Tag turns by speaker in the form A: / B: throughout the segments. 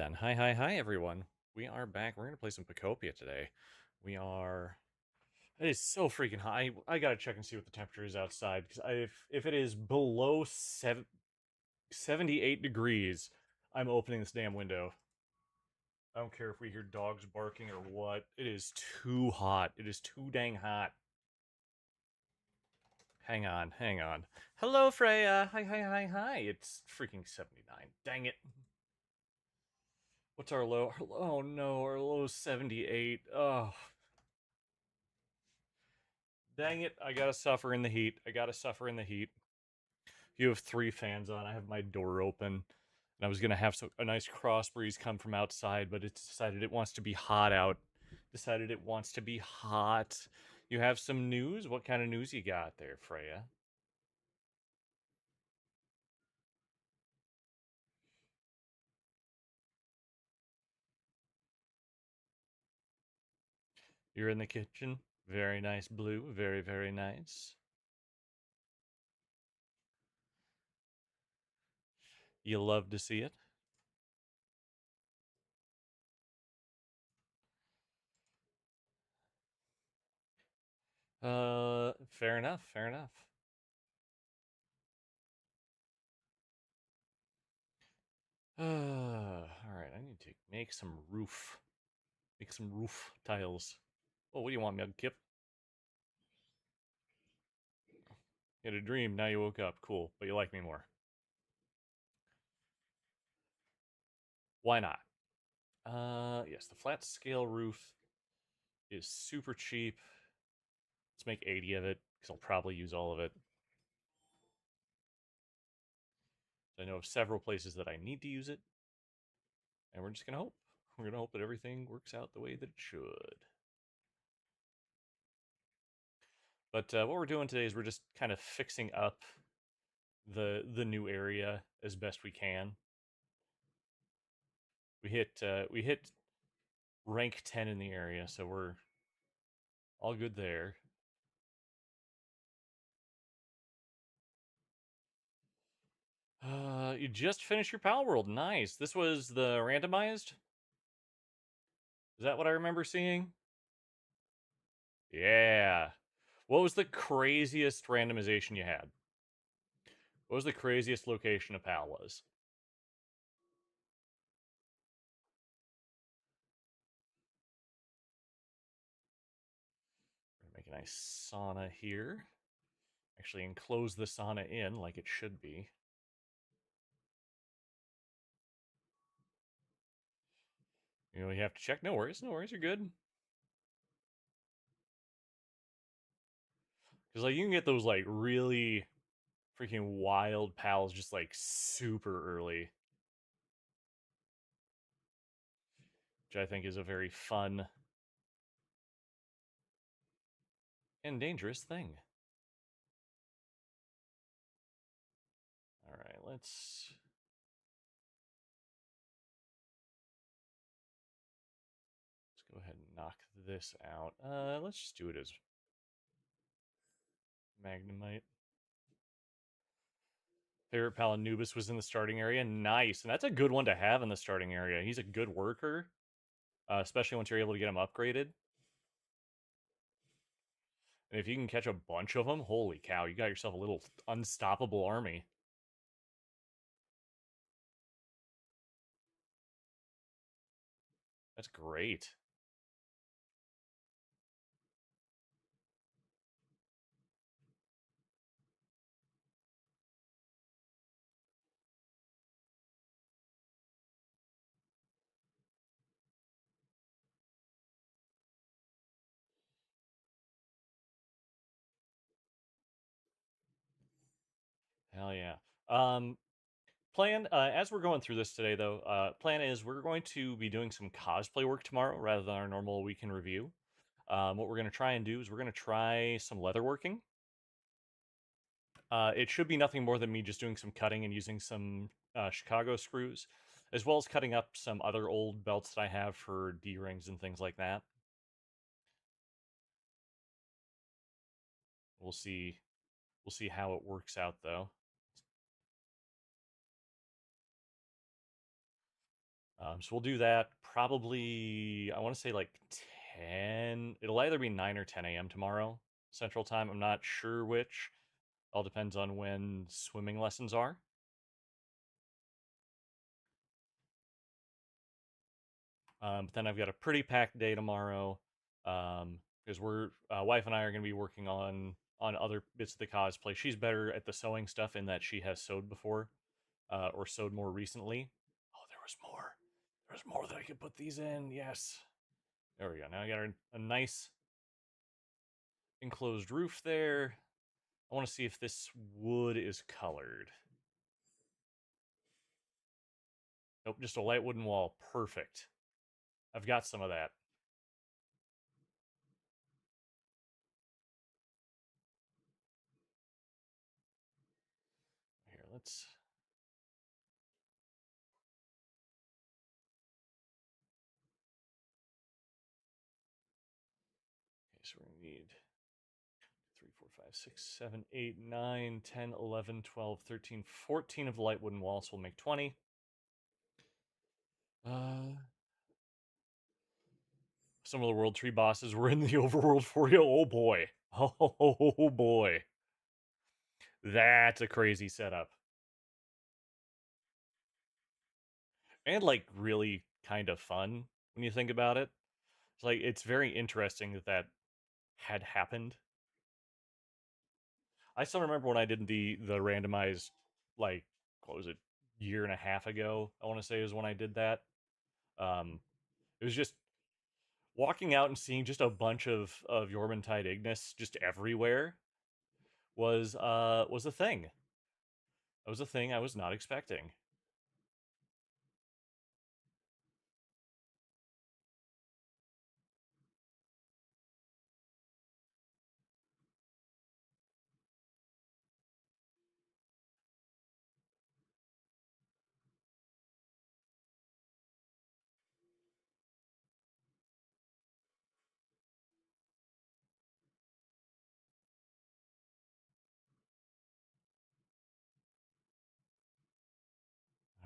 A: And hi, everyone. We are back. We're gonna play some Pokopia today. We are. It is so freaking hot. I gotta check and see what the temperature is outside because if it is below 78 degrees, I'm opening this damn window. I don't care if we hear dogs barking or what. It is too hot. It is too dang hot. Hang on. Hello, Freya. Hi. It's freaking 79. Dang it. What's our low? Oh no, our low is 78. Oh, dang it. I gotta suffer in the heat. I gotta suffer in the heat. You have three fans on. I have my door open. And I was gonna have a nice cross breeze come from outside, but it's decided it wants to be hot out. Decided it wants to be hot. You have some news? What kind of news you got there, Freya? You're in the kitchen. Very nice blue. Very nice. You love to see it. Fair enough. All right, I need to make some roof tiles. Oh, what do you want, Kip? You had a dream, now you woke up. Cool, but you like me more. Why not? Yes, the flat scale roof is super cheap. Let's make 80 of it, because I'll probably use all of it. I know of several places that I need to use it, and we're just gonna hope. We're gonna hope that everything works out the way that it should. But what we're doing today is we're just kind of fixing up the new area as best we can. We hit rank 10 in the area, so we're all good there. You just finished your Pal World. Nice. This was the randomized? Is that what I remember seeing? Yeah. What was the craziest randomization you had? What was the craziest location a Pal was? We're gonna make a nice sauna here. Actually, enclose the sauna in like it should be. You know, you have to check. No worries, you're good. Because, like, you can get those, like, really freaking wild pals just, like, super early. Which I think is a very fun and dangerous thing. All right, let's go ahead and knock this out. Let's just do it as Magnemite. Favorite pal Anubis was in the starting area. Nice, and that's a good one to have in the starting area. He's a good worker, especially once you're able to get him upgraded. And if you can catch a bunch of them, holy cow, you got yourself a little unstoppable army. That's great. Hell yeah. Um, Plan as we're going through this today, though. Plan is we're going to be doing some cosplay work tomorrow rather than our normal weekend review. What we're going to try and do is we're going to try some leatherworking. It should be nothing more than me just doing some cutting and using some Chicago screws, as well as cutting up some other old belts that I have for D rings and things like that. We'll see. We'll see how it works out, though. So we'll do that probably, I want to say like 10. It'll either be 9 or 10 a.m. tomorrow, Central Time. I'm not sure which. All depends on when swimming lessons are. But then I've got a pretty packed day tomorrow because we're wife and I are going to be working on other bits of the cosplay. She's better at the sewing stuff in that she has sewed before or sewed more recently. Oh, there was more. There was more that I could put these in. Yes. There we go. Now I got a nice enclosed roof there. I want to see if this wood is colored. Nope, just a light wooden wall. Perfect. I've got some of that. Here, let's. Okay, so we're going to need 3, 4, 5, 6, 7, 8, 9, 10, 11, 12, 13, 14 of the light wooden walls will make 20. Some of the World Tree bosses were in the overworld for you. Oh boy. Oh boy. That's a crazy setup. And like really kind of fun when you think about it. It's like it's very interesting that that had happened. I still remember when I did the randomized, like, what was it, year and a half ago, I want to say is when I did that. It was just walking out and seeing just a bunch of Yormantide Ignis just everywhere was a thing. That was a thing I was not expecting.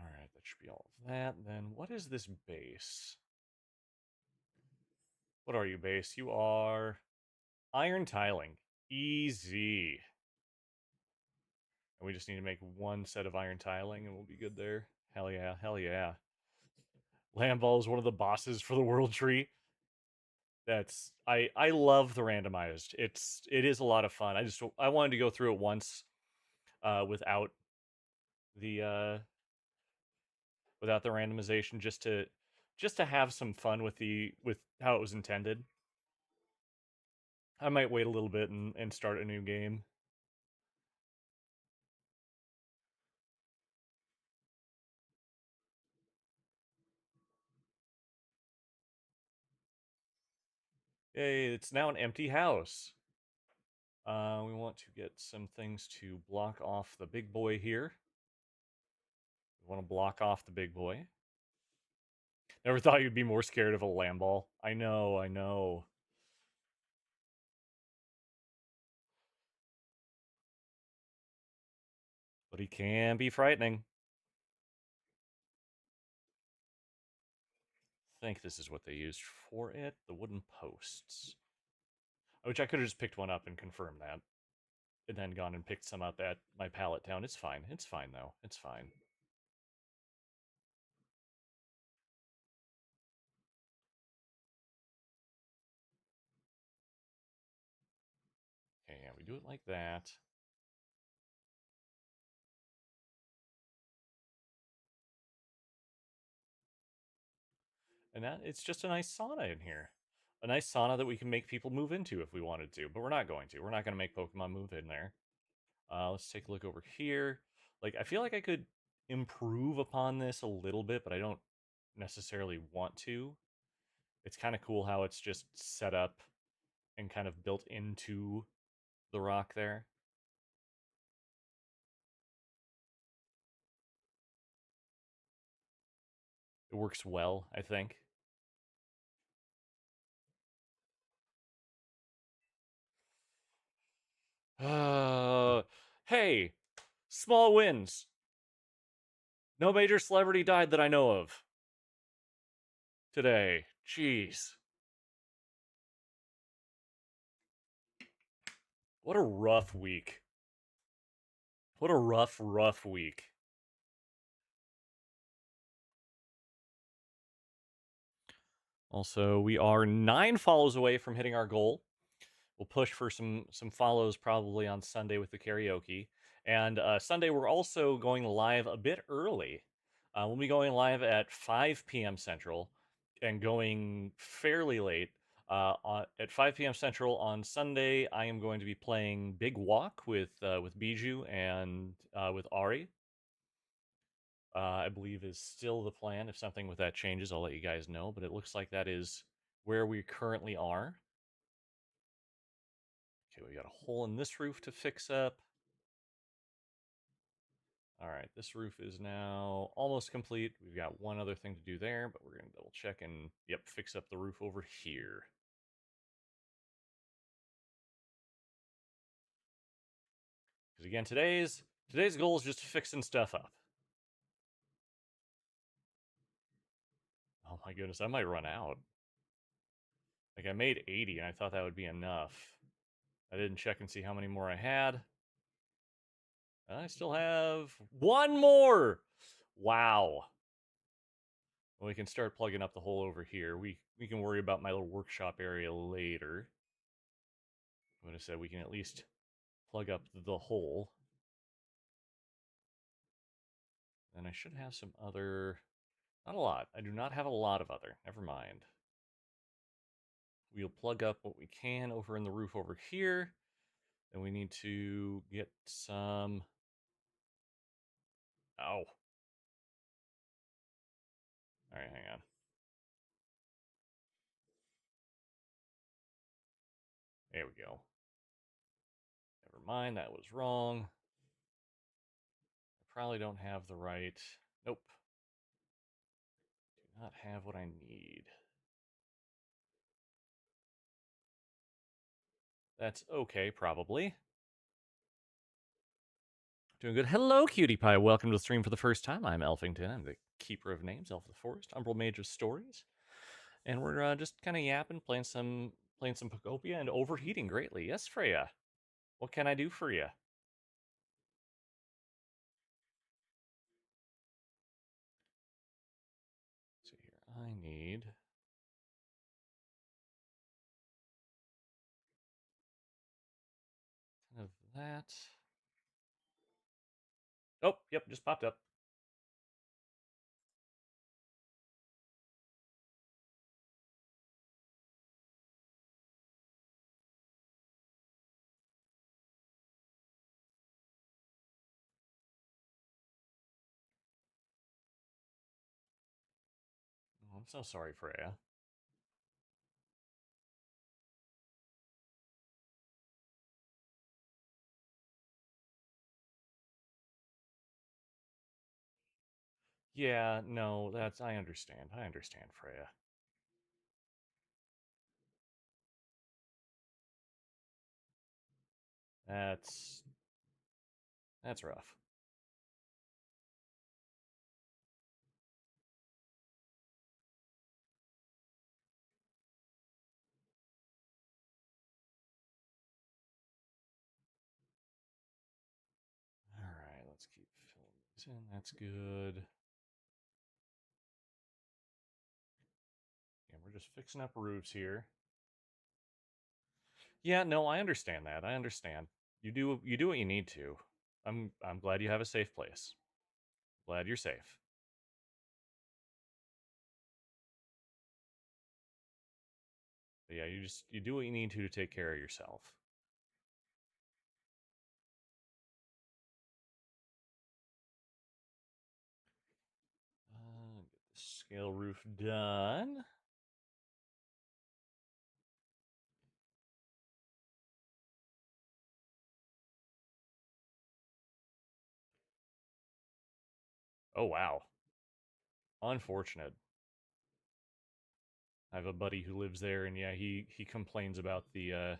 A: All right, that should be all of that. Then what is this base? What are you, base? You are iron tiling. Easy. And we just need to make one set of iron tiling and we'll be good there. Hell yeah, hell yeah. Lamball is one of the bosses for the World Tree. That's I love the randomized. It is a lot of fun. I wanted to go through it once without the without the randomization just to have some fun with the with how it was intended. I might wait a little bit and start a new game. Yay, it's now an empty house. We want to get some things to block off the big boy here. We want to block off the big boy. Never thought you'd be more scared of a lamball. I know, I know. But he can be frightening. I think this is what they used for it. The wooden posts. Which I could have just picked one up and confirmed that. And then gone and picked some up at my pallet town. It's fine. It's fine, though. It's fine. Okay, yeah, we do it like that. And that it's just a nice sauna in here. A nice sauna that we can make people move into if we wanted to, but we're not going to. We're not going to make Pokemon move in there. Let's take a look over here. Like, I feel like I could improve upon this a little bit, but I don't necessarily want to. It's kind of cool how it's just set up and kind of built into the rock there. It works well, I think. Hey, small wins. No major celebrity died that I know of. today. Jeez. What a rough week. What a rough week. Also, we are 9 follows away from hitting our goal. We'll push for some follows probably on Sunday with the karaoke. And Sunday, we're also going live a bit early. We'll be going live at 5 p.m. Central and going fairly late. At 5 p.m. Central on Sunday, I am going to be playing Big Walk with Bijou and with Ari. I believe is still the plan. If something with that changes, I'll let you guys know. But it looks like that is where we currently are. Okay, we got a hole in this roof to fix up. All right, this roof is now almost complete. We've got one other thing to do there, but we're going to double check and, yep, fix up the roof over here. Because again, today's goal is just fixing stuff up. Oh my goodness, I might run out. Like, I made 80, and I thought that would be enough. I didn't check and see how many more I had. I still have one more! Wow. Well, we can start plugging up the hole over here. We can worry about my little workshop area later. But I said we can at least plug up the hole. And I should have some other... Not a lot. I do not have a lot of other. Never mind. We'll plug up what we can over in the roof over here. And we need to get some... Ow. Alright, hang on. There we go. Never mind, that was wrong. I probably don't have the right... Nope. Do not have what I need. That's okay, probably. Doing good. Hello, Cutie Pie. Welcome to the stream for the first time. I'm Elfington. I'm the Keeper of Names, Elf of the Forest, Umbral Mage of Stories. And we're just kind of yapping, playing some Pokopia and overheating greatly. Yes, Freya. What can I do for you? Let's see here. I need... of that. Oh, yep, just popped up. Oh, I'm so sorry, Freya. Yeah, no, that's... I understand. I understand, Freya. That's... That's rough. Alright, let's keep filling these in. That's good. Yeah, we're just fixing up roofs here. Yeah, no, I understand that. I understand. You do what you need to. I'm glad you have a safe place. Glad you're safe. But yeah, you do what you need to take care of yourself. Get the scale roof done. Oh wow. Unfortunate. I have a buddy who lives there, and yeah, he complains about the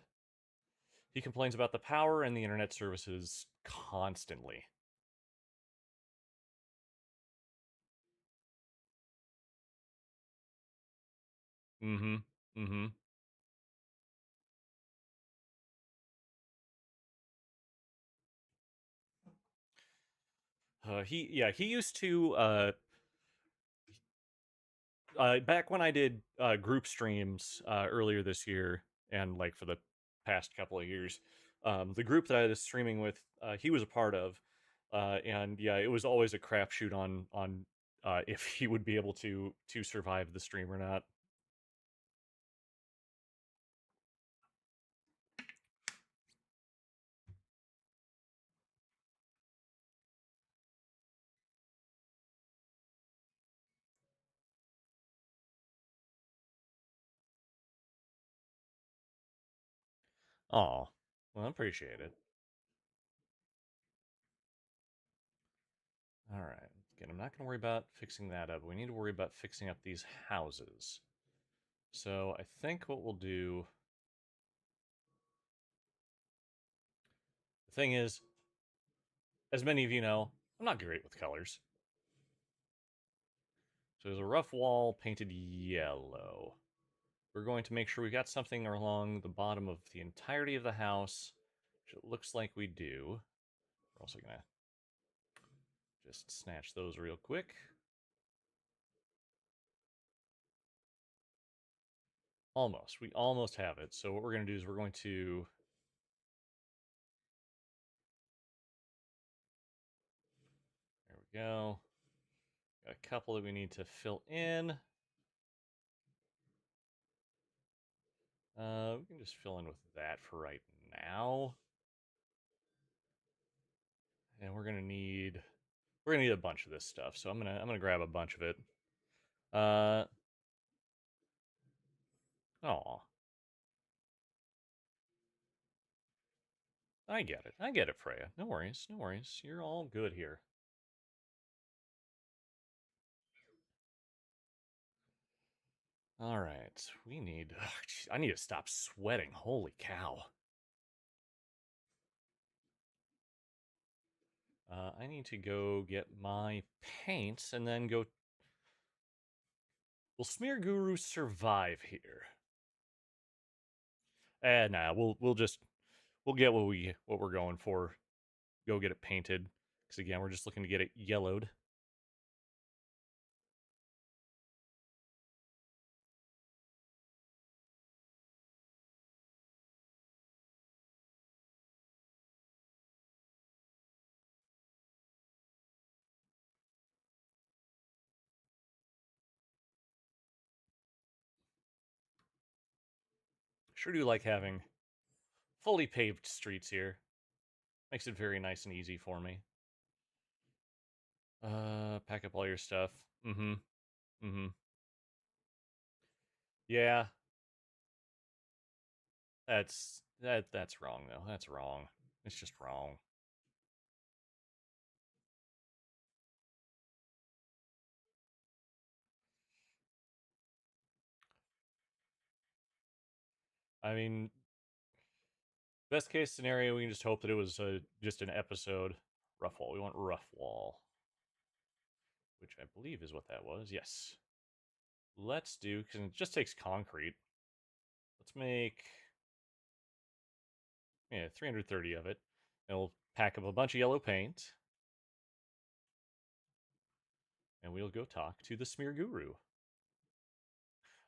A: power and the internet services constantly. Mm-hmm. Mm-hmm. He used to back when I did group streams earlier this year and like for the past couple of years, the group that I was streaming with, he was a part of, and yeah, it was always a crapshoot on if he would be able to survive the stream or not. Oh, well, I appreciate it. All right. Again, I'm not going to worry about fixing that up. We need to worry about fixing up these houses. So I think what we'll do. The thing is, as many of you know, I'm not great with colors. So there's a rough wall painted yellow. We're going to make sure we got something along the bottom of the entirety of the house, which it looks like we do. We're also going to just snatch those real quick. Almost. We almost have it. So what we're going to do is we're going to... There we go. Got a couple that we need to fill in. We can just fill in with that for right now. And we're gonna need a bunch of this stuff. So I'm gonna grab a bunch of it. Uh oh, I get it. I get it, Freya. No worries, no worries. You're all good here. All right, we need. Ugh, I need to stop sweating. Holy cow! I need to go get my paints and then go. Will Smear Guru survive here? Nah. We'll get what we're going for. Go get it painted. Because again, we're just looking to get it yellowed. Sure do like having fully paved streets here. Makes it very nice and easy for me. Pack up all your stuff. Mm-hmm. Mm-hmm. Yeah, that's wrong though. That's wrong. It's just wrong. I mean, best case scenario, we can just hope that it was just an episode. Rough wall. We want rough wall, which I believe is what that was. Yes. Let's do because it just takes concrete. Let's make 330 of it. And we'll pack up a bunch of yellow paint, and we'll go talk to the smear guru.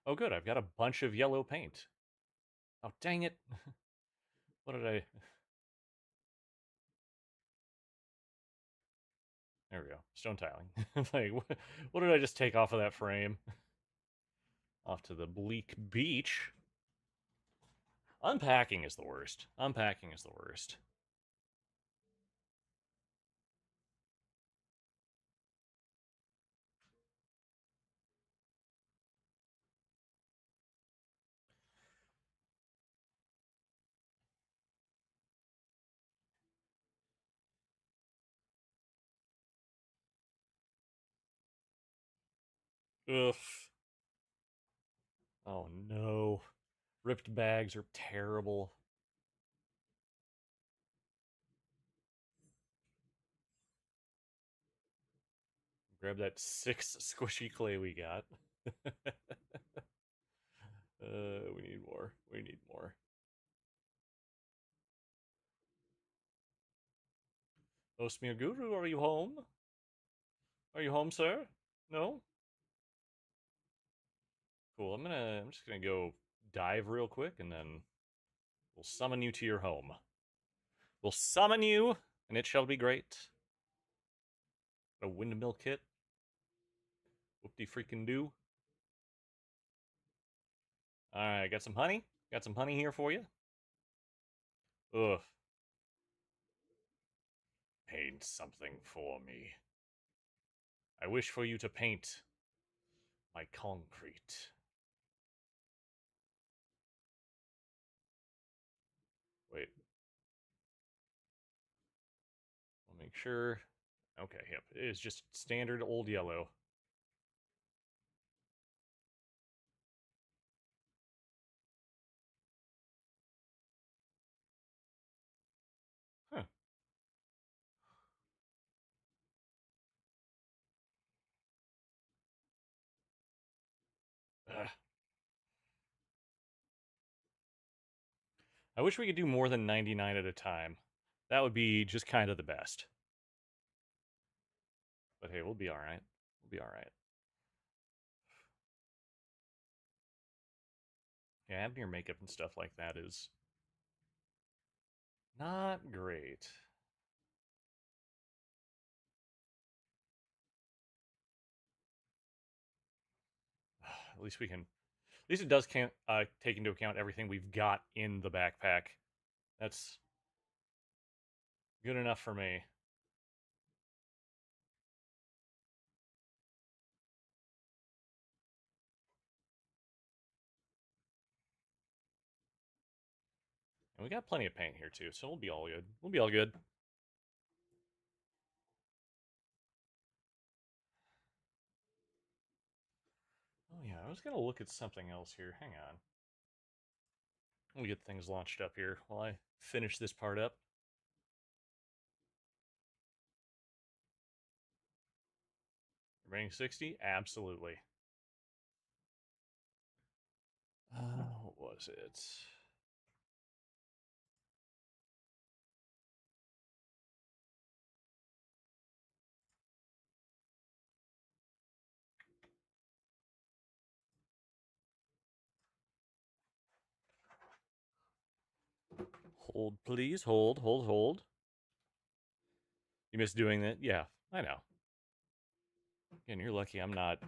A: Oh, good. I've got a bunch of yellow paint. Oh, dang it. What did I... There we go. Stone tiling. Like, what did I just take off of that frame? Off to the bleak beach. Unpacking is the worst. Unpacking is the worst. Ugh. Oh, no. Ripped bags are terrible. Grab that 6 squishy clay we got. We need more. We need more. Oh, Smear Guru, are you home? Are you home, sir? No? Cool. I'm just gonna go dive real quick and then we'll summon you to your home. We'll summon you, and it shall be great. A windmill kit. Whoop-de freaking do. Alright, got some honey. Got some honey here for you. Ugh. Paint something for me. I wish for you to paint my concrete. Wait. I'll make sure. Okay, yep. It is just standard old yellow. Huh. Ugh. I wish we could do more than 99 at a time. That would be just kind of the best. But hey, we'll be alright. We'll be alright. Yeah, having your makeup and stuff like that is not great. At least we can. At least it does take into account everything we've got in the backpack. That's good enough for me. And we got plenty of paint here too, so we'll be all good. We'll be all good. Oh yeah, I was gonna look at something else here. Hang on. Let me get things launched up here while I finish this part up. Remaining 60? Absolutely. What was it? Hold, please. Hold, hold, hold. You missed doing that? Yeah, I know. Again, you're lucky I'm not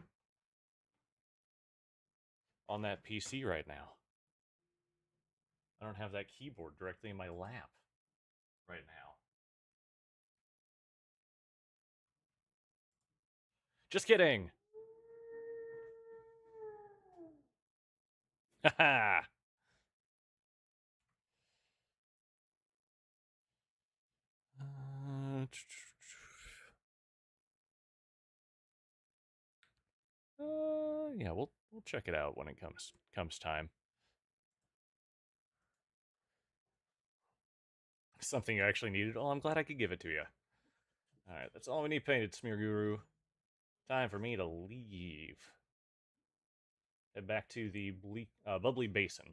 A: on that PC right now. I don't have that keyboard directly in my lap right now. Just kidding. Haha. Yeah, we'll check it out when it comes time. Something you actually needed. Oh, I'm glad I could give it to you. All right, that's all we need painted, Smear Guru. Time for me to leave. Head back to the Bubbly Basin.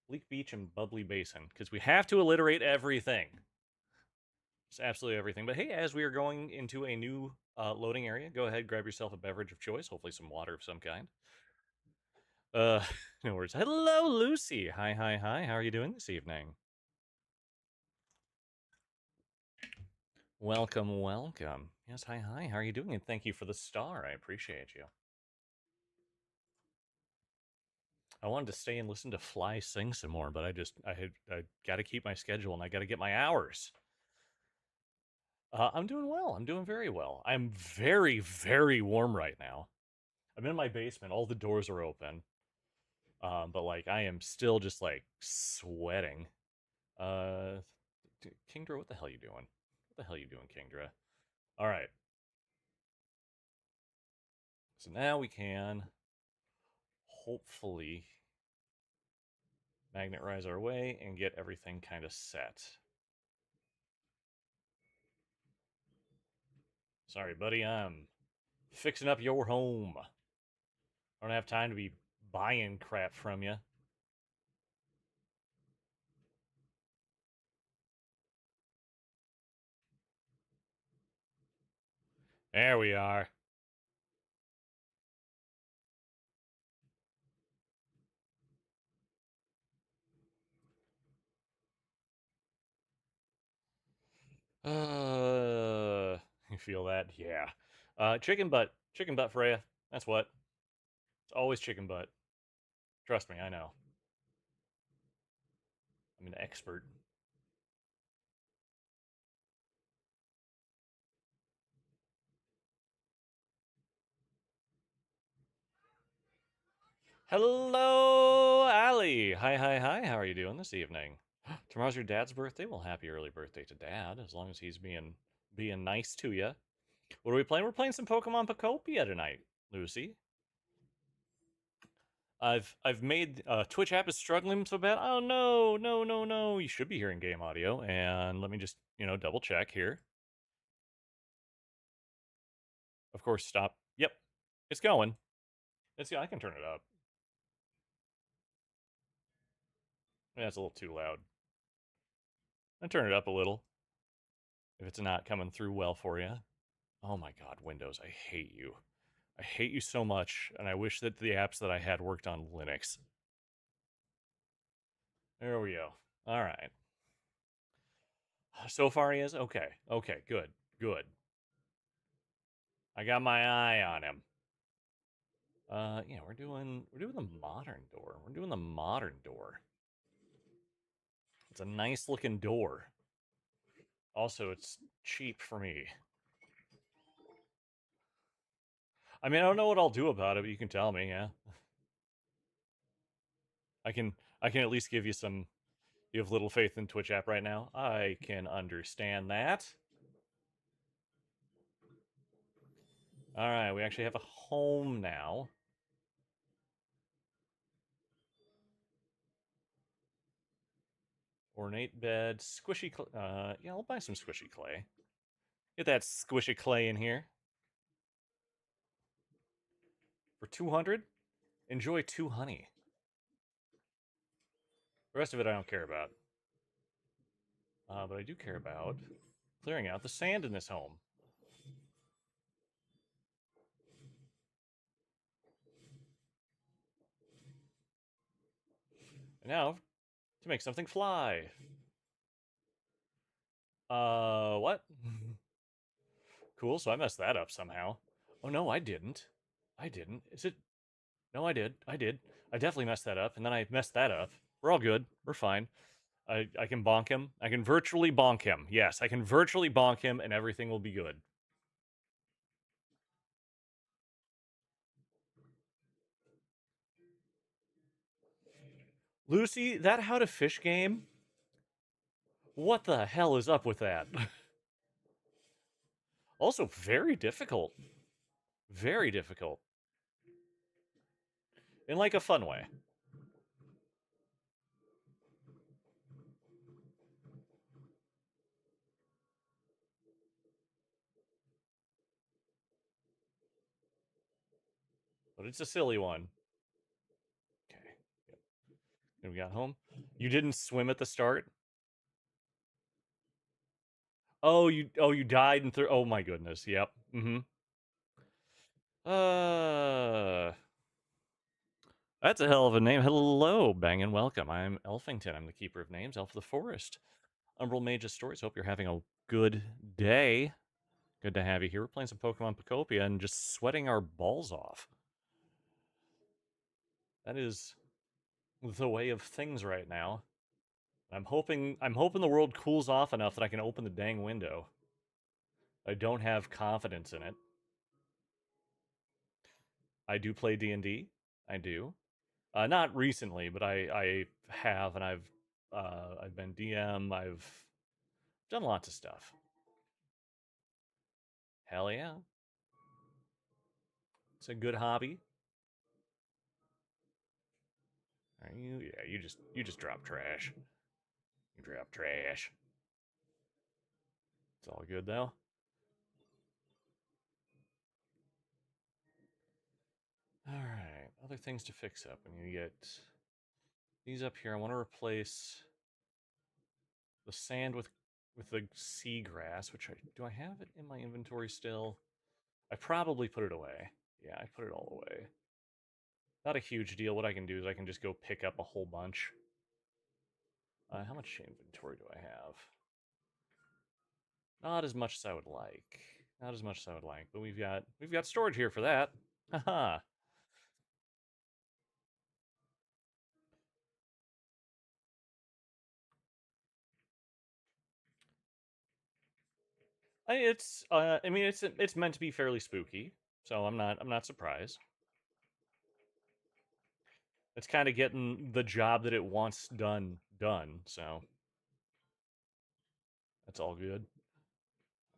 A: Bleak Beach and Bubbly Basin, because we have to alliterate everything. Just absolutely everything. But hey, as we are going into a new loading area, go ahead, grab yourself a beverage of choice, hopefully some water of some kind. No worries. Hello, Lucy. Hi, hi, hi. How are you doing this evening? Welcome, welcome. Yes, hi, hi. How are you doing? And thank you for the star. I appreciate you. I wanted to stay and listen to Fly sing some more, but I got to keep my schedule and I got to get my hours. I'm doing well. I'm doing very well. I'm very, very warm right now. I'm in my basement. All the doors are open. But like I am still just like sweating. Uh, Kingdra, what the hell are you doing? What the hell are you doing, Kingdra? All right. So now we can hopefully magnet rise our way and get everything kind of set. Sorry, buddy. I'm fixing up your home. I don't have time to be buying crap from you. There we are. You feel that? Yeah. Chicken butt, Freya. That's what. It's always chicken butt. Trust me, I know. I'm an expert. Hello, Allie. Hi, hi, hi. How are you doing this evening? Tomorrow's your dad's birthday. Well, happy early birthday to Dad. As long as he's being nice to you. What are we playing? We're playing some Pokemon Pokopia tonight, Lucy. I've made Twitch app is struggling so bad. Oh no, no, no, no. You should be hearing game audio. And let me just double check here. Of course, stop. Yep, it's going. I can turn it up. Yeah, it's a little too loud. I turn it up a little if it's not coming through well for you. Oh my God, Windows, I hate you. I hate you so much, and I wish that the apps that I had worked on Linux. There we go. All right. So far he is okay. Okay, good, good. I got my eye on him. Yeah, we're doing the modern door. We're doing the modern door. It's a nice looking door. Also, it's cheap for me. I mean, I don't know what I'll do about it, but you can tell me, yeah. I can I can at least give you some. You have little faith in Twitch app right now. I can understand that. All right, we actually have a home now. Ornate bed, squishy. Yeah, I'll buy some squishy clay. Get that squishy clay in here for 200. Enjoy 2 honey. The rest of it I don't care about. But I do care about clearing out the sand in this home. And now, to make something fly. What? Cool, so I messed that up somehow. Oh no, I didn't. I didn't. Is it? No, I did. I did. I definitely messed that up, and then I messed that up. We're all good. We're fine. I can bonk him. I can virtually bonk him. Yes, I can virtually bonk him, and everything will be good. Lucy, that How to Fish game? What the hell is up with that? Also, very difficult. Very difficult. In like a fun way. But it's a silly one. Okay. Yep. And we got home. You didn't swim at the start? Oh you died and oh my goodness. Yep. Mm-hmm. Uh That's a hell of a name. Hello, Bang and welcome. I'm Elfington. I'm the keeper of names, Elf of the Forest. Umbral Mage's Stories. Hope you're having a good day. Good to have you here. We're playing some Pokemon Pokopia and just sweating our balls off. That is the way of things right now. I'm hoping the world cools off enough that I can open the dang window. I don't have confidence in it. I do play D&D. I do. Not recently, but I have, and I've been DM. I've done lots of stuff. Hell yeah, it's a good hobby. Are you? Yeah, you just drop trash. You drop trash. It's all good though. All right. Other things to fix up. I need to get these up here. I want to replace the sand with the seagrass, which do I have it in my inventory still? I probably put it away. Yeah, I put it all away. Not a huge deal. What I can do is I can just go pick up a whole bunch. How much inventory do I have? Not as much as I would like. Not as much as I would like, but we've got storage here for that. Haha. I mean it's meant to be fairly spooky, so I'm not surprised. It's kind of getting the job that it wants done, so that's all good.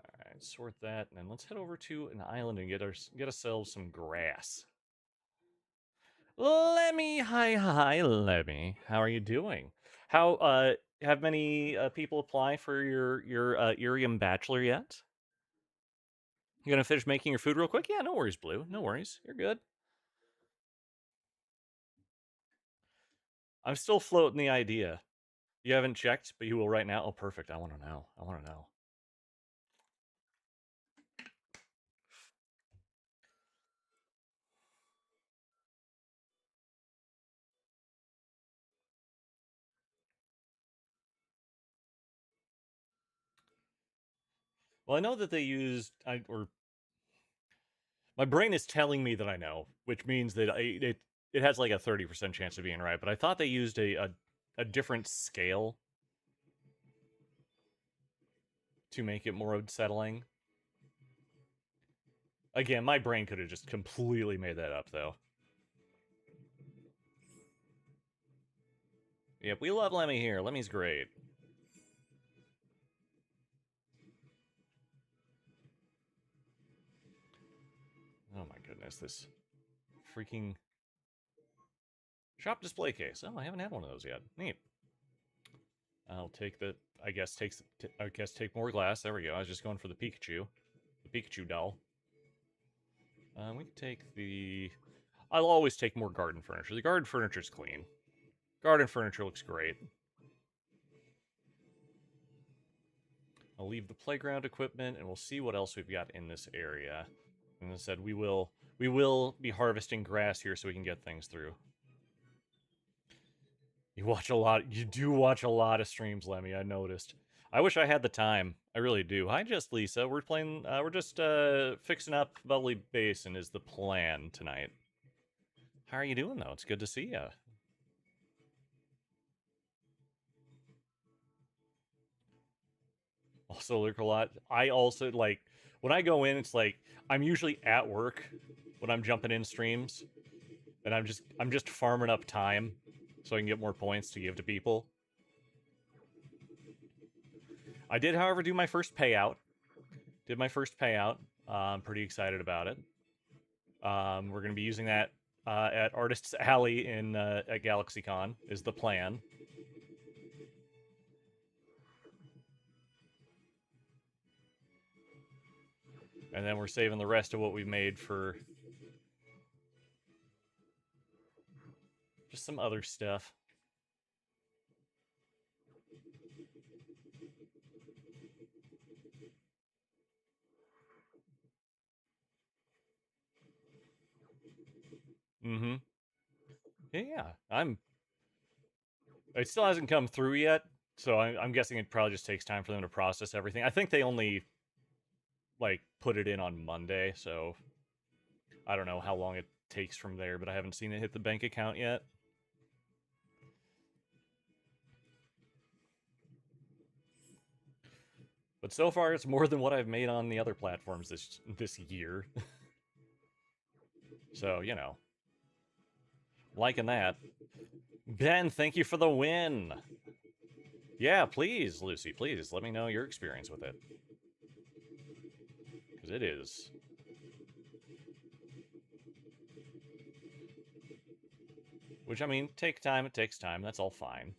A: All right, sort that, and then let's head over to an island and get ourselves some grass. Lemmy, hi, Lemmy. How are you doing? How have many people apply for your Irium Bachelor yet? You gonna finish making your food real quick? Yeah, no worries, Blue. No worries. You're good. I'm still floating the idea. You haven't checked, but you will right now. Oh, perfect. I want to know. I want to know. Well, I know that they used, or my brain is telling me that I know, which means that it has like a 30% chance of being right. But I thought they used a different scale to make it more unsettling. Again, my brain could have just completely made that up, though. Yep, we love Lemmy here. Lemmy's great. Oh my goodness, this freaking shop display case. Oh, I haven't had one of those yet. Neat. I'll take the. I guess take more glass. There we go. I was just going for the Pikachu doll. We can take the. I'll always take more garden furniture. The garden furniture's clean. Garden furniture looks great. I'll leave the playground equipment, and we'll see what else we've got in this area. And as I said, we will be harvesting grass here so we can get things through. You watch a lot. You do watch a lot of streams, Lemmy. I noticed. I wish I had the time. I really do. Hi, just Lisa. We're playing. We're just fixing up Bubbly Basin is the plan tonight. How are you doing though? It's good to see you. Also, lurk a lot. I also like when I go in. It's like I'm usually at work when I'm jumping in streams, and I'm just farming up time so I can get more points to give to people. I did, however, do my first payout. Did my first payout. I'm pretty excited about it. We're going to be using that at Artists Alley in at GalaxyCon is the plan. And then we're saving the rest of what we made for just some other stuff. Mm-hmm. Yeah, it still hasn't come through yet, so I'm guessing it probably just takes time for them to process everything. I think they only like put it in on Monday, so I don't know how long it takes from there, but I haven't seen it hit the bank account yet. But so far, it's more than what I've made on the other platforms this year. So liking that. Ben, thank you for the win. Yeah, please, Lucy, please let me know your experience with it. Because it is. Which, I mean, take time, it takes time, that's all fine.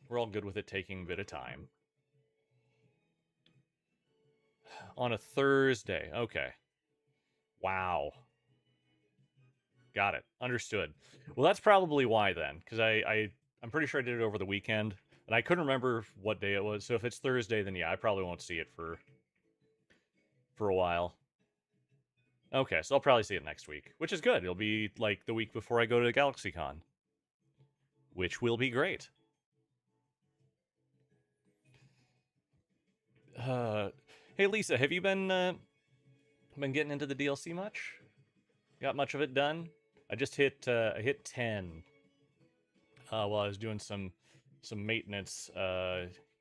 A: We're all good with it taking a bit of time. On a Thursday, okay. Wow. Got it. Understood. Well, that's probably why then, because I'm pretty sure I did it over the weekend, and I couldn't remember what day it was. So if it's Thursday, then yeah, I probably won't see it for a while. Okay, so I'll probably see it next week, which is good. It'll be like the week before I go to GalaxyCon, which will be great. Hey Lisa, have you been getting into the DLC much? Got much of it done? I just I hit 10 while I was doing some maintenance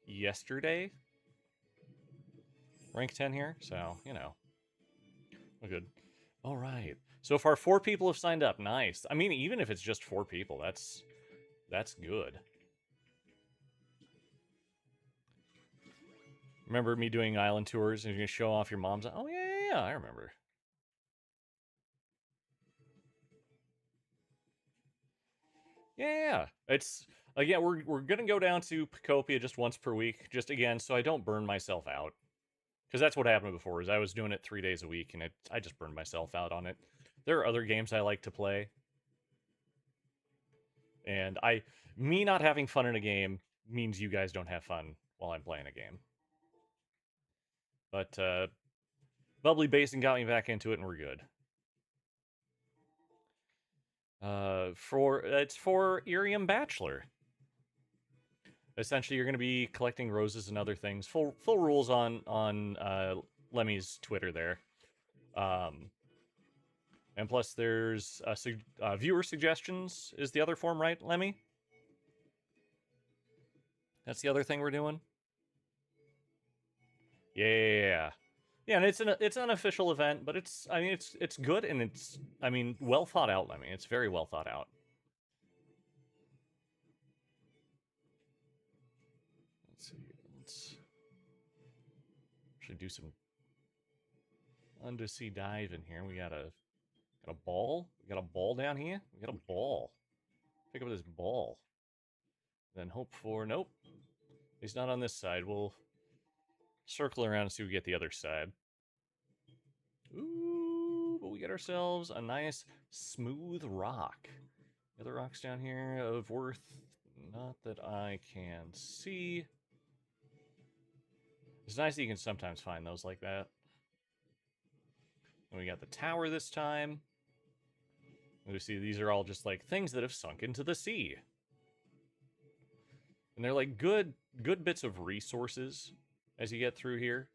A: yesterday. Rank 10 here, so you know, we're good. All right. So far, 4 people have signed up. Nice. I mean, even if it's just 4 people, that's good. Remember me doing island tours and you're gonna show off your mom's? Oh yeah, I remember. Yeah. It's again, we're gonna go down to Pokopia just once per week, just again, so I don't burn myself out. Because that's what happened before. Is I was doing it 3 days a week, and I just burned myself out on it. There are other games I like to play, and me not having fun in a game means you guys don't have fun while I'm playing a game. But Bubbly Basin got me back into it, and we're good. It's for Irium Bachelor. Essentially, you're going to be collecting roses and other things. Full rules on Lemmy's Twitter there. And plus, there's viewer suggestions is the other form, right, Lemmy? That's the other thing we're doing. Yeah, and it's an unofficial event, but it's it's good and it's well thought out, Lemmy. It's very well thought out. Let's see. Let's actually do some undersea dive in here. We got a ball. We got a ball down here. We got a ball. Pick up this ball. Then hope for nope. He's not on this side. We'll circle around and see if we get the other side. Ooh, but we get ourselves a nice smooth rock. The other rocks down here of worth, not that I can see. It's nice that you can sometimes find those like that. And we got the tower this time. And we see these are all just like things that have sunk into the sea. And they're like good bits of resources as you get through here.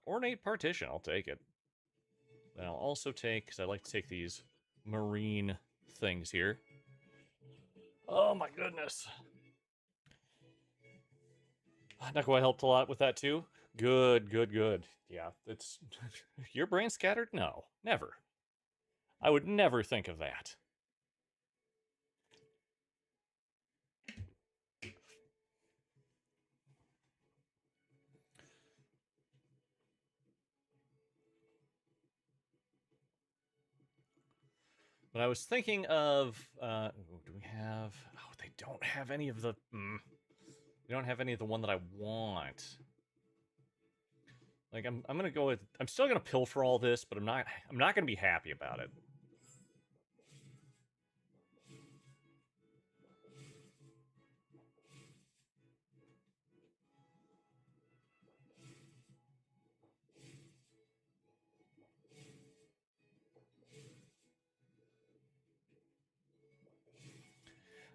A: Ornate partition, I'll take it. Then I'll also take, because I like to take these marine things here. Oh my goodness. Nekoi helped a lot with that too. Good. Yeah, it's... Your brain scattered? No, never. I would never think of that. But I was thinking of, do we have... Oh, they don't have any of the... They don't have any of the one that I want. Like, I'm gonna go with... I'm still gonna pilfer all this, but I'm not gonna be happy about it.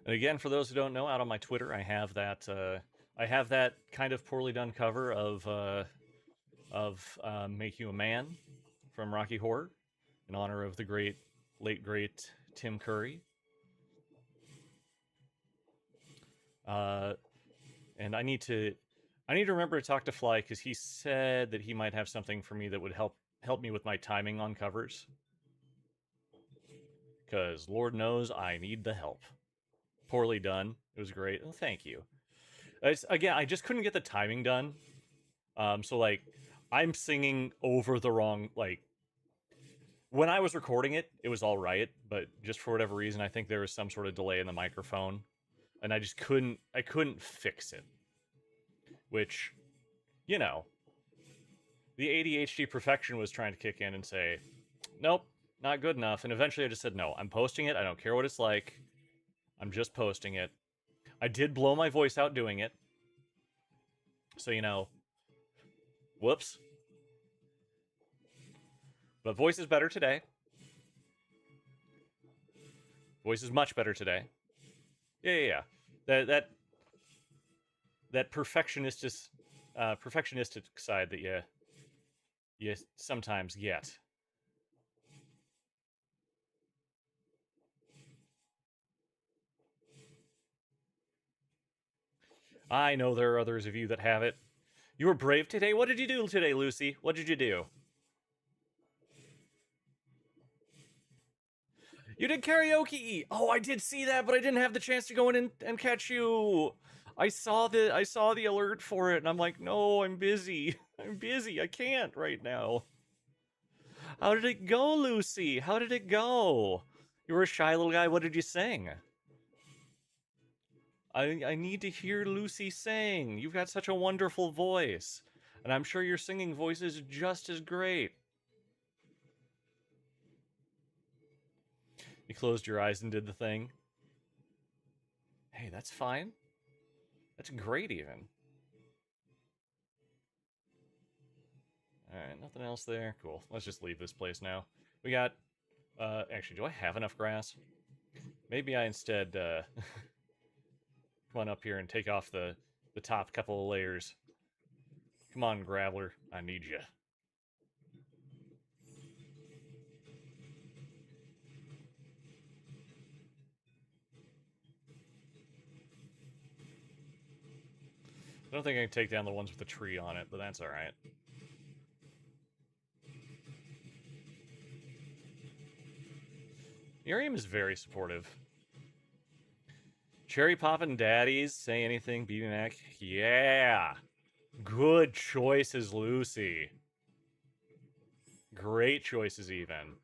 A: And again, for those who don't know, out on my Twitter, I have that kind of poorly done cover of "Make You a Man" from Rocky Horror, in honor of the late great Tim Curry. And I need to remember to talk to Fly because he said that he might have something for me that would help me with my timing on covers. Because Lord knows I need the help. Poorly done. It was great. Oh, thank you. Again, I just couldn't get the timing done. So like, I'm singing over the wrong, like, when I was recording it, it was all right, but just for whatever reason, I think there was some sort of delay in the microphone, and I just couldn't fix it. Which, you know, The ADHD perfection was trying to kick in and say, nope, not good enough. And eventually I just said, no, I'm posting it. I don't care what it's like. I'm just posting it. I did blow my voice out doing it. So, you know, whoops. But voice is better today. Voice is much better today. Yeah. That perfectionistic side that you sometimes get. I know there are others of you that have it. You were brave today? What did you do today, Lucy? What did you do? You did karaoke! Oh, I did see that, but I didn't have the chance to go in and catch you. I saw the alert for it, and I'm like, no, I'm busy. I'm busy. I can't right now. How did it go, Lucy? How did it go? You were a shy little guy. What did you sing? I need to hear Lucy sing. You've got such a wonderful voice. And I'm sure your singing voice is just as great. You closed your eyes and did the thing. Hey, that's fine. That's great, even. Alright, nothing else there. Cool. Let's just leave this place now. We got... actually, do I have enough grass? Maybe I instead, come on up here and take off the top couple of layers. Come on, Graveler. I need you. I don't think I can take down the ones with the tree on it, but that's alright. Miriam is very supportive. Cherry Poppin' Daddies, say anything, BB-Mac? Yeah! Good choices, Lucy. Great choices, even.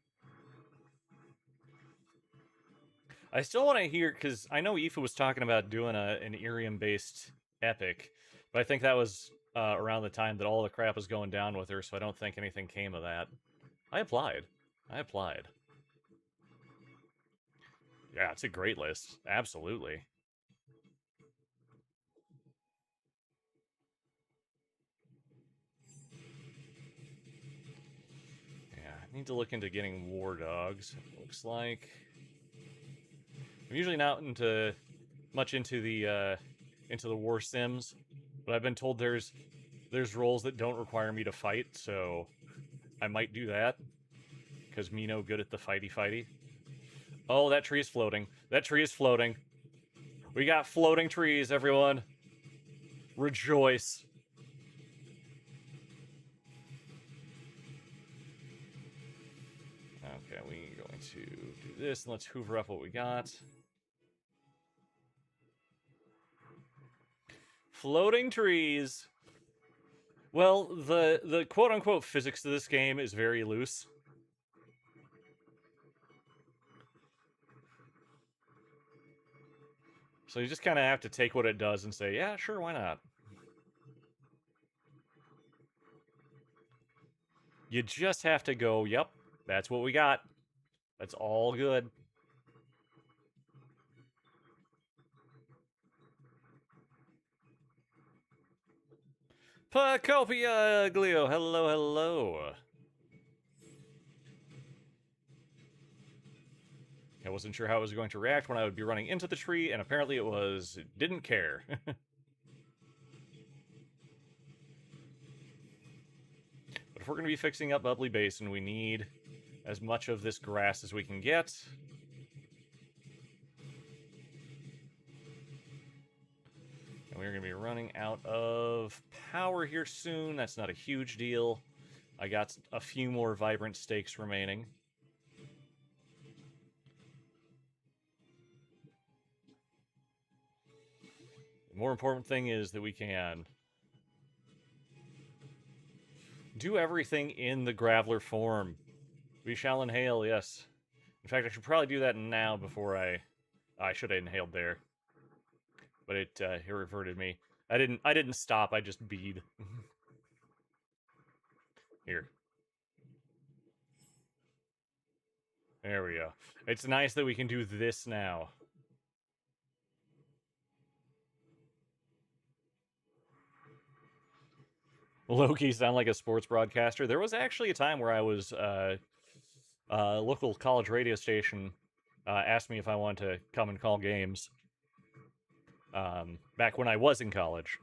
A: I still want to hear, because I know Aoife was talking about doing an Irium-based epic, but I think that was around the time that all the crap was going down with her, so I don't think anything came of that. I applied. Yeah, it's a great list. Absolutely. Yeah, I need to look into getting war dogs, it looks like. I'm usually not much into the war sims, but I've been told there's roles that don't require me to fight, so I might do that. Because me no good at the fighty. Oh, that tree is floating. That tree is floating. We got floating trees, everyone. Rejoice. Okay, we're going to do this, and let's hoover up what we got. Floating trees. Well, the quote-unquote physics of this game is very loose. So you just kind of have to take what it does and say, yeah, sure, why not? You just have to go, yep, that's what we got. That's all good. Pokopia, Glio, hello. I wasn't sure how I was going to react when I would be running into the tree, and apparently it didn't care. But if we're going to be fixing up Bubbly Basin, we need as much of this grass as we can get. And we're going to be running out of power here soon. That's not a huge deal. I got a few more vibrant stakes remaining. The more important thing is that we can do everything in the Graveler form. We shall inhale, yes. In fact, I should probably do that now before I should have inhaled there. But it reverted me. I didn't stop, I just bead. Here. There we go. It's nice that we can do this now. Loki sound like a sports broadcaster. There was actually a time where I was local college radio station asked me if I wanted to come and call games. Back when I was in college,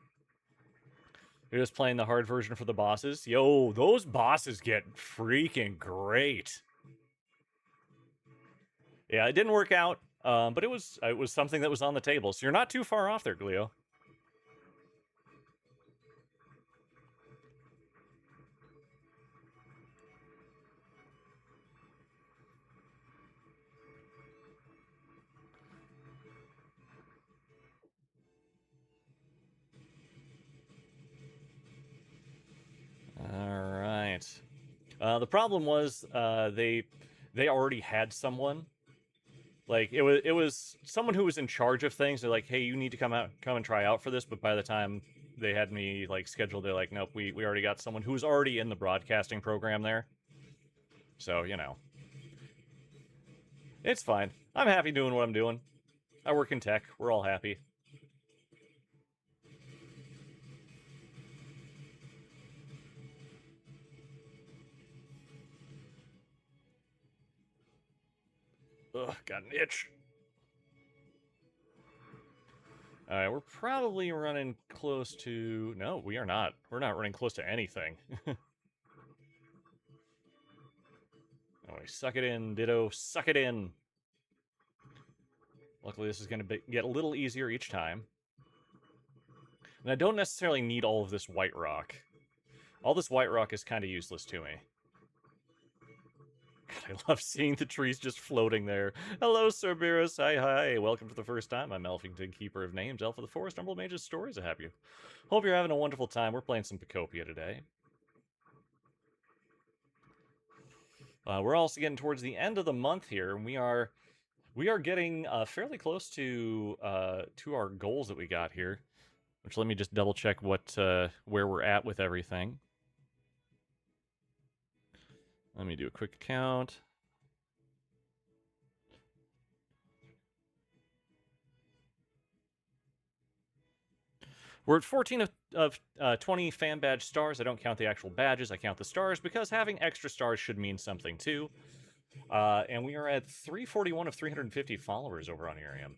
A: he was playing the hard version for the bosses. Yo, those bosses get freaking great. Yeah, it didn't work out, but it was something that was on the table. So you're not too far off there, Gleo. All right. The problem was they already had someone. Like it was someone who was in charge of things. They're like, hey, you need to come and try out for this. But by the time they had me like scheduled, they're like, nope, we already got someone who was already in the broadcasting program there. So it's fine. I'm happy doing what I'm doing. I work in tech. We're all happy. Ugh, got an itch. Alright, we're probably running close to... No, we are not. We're not running close to anything. Oh, suck it in, Ditto. Suck it in. Luckily, this is going to get a little easier each time. And I don't necessarily need all of this white rock. All this white rock is kind of useless to me. God, I love seeing the trees just floating there. Hello, Cerberus. Hi. Welcome for the first time. I'm Elfington, Keeper of Names, Elf of the Forest, Humble Mage's Stories. I have you. Hope you're having a wonderful time. We're playing some Pokopia today. We're also getting towards the end of the month here, and we are getting fairly close to our goals that we got here. Which, let me just double check where we're at with everything. Let me do a quick count. We're at 14 of 20 fan badge stars. I don't count the actual badges. I count the stars because having extra stars should mean something too. And we are at 341 of 350 followers over on Arium.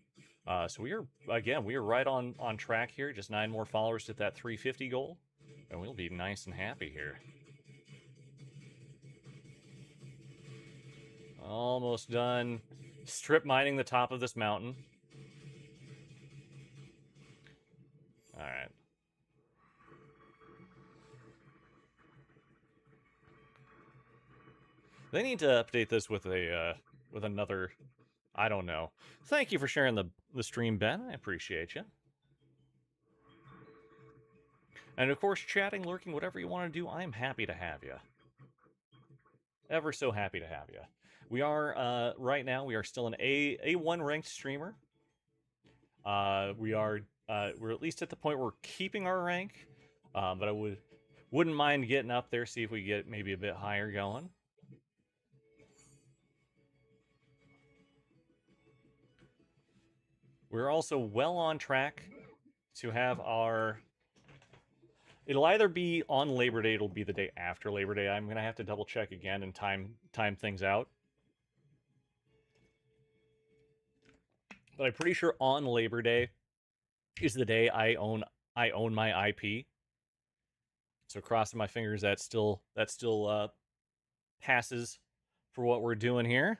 A: So we are right on track here. Just 9 more followers to that 350 goal, and we'll be nice and happy here. Almost done. Strip mining the top of this mountain. All right. They need to update this with another. I don't know. Thank you for sharing the stream, Ben. I appreciate you. And of course, chatting, lurking, whatever you want to do, I'm happy to have you. Ever so happy to have you. We are right now. We are still an A1 ranked streamer. We're at least at the point where we're keeping our rank, but I wouldn't mind getting up there. See if we get maybe a bit higher going. We're also well on track to have our... It'll either be on Labor Day, it'll be the day after Labor Day. I'm going to have to double check again and time things out. But I'm pretty sure on Labor Day is the day I own my IP. So crossing my fingers that still passes for what we're doing here.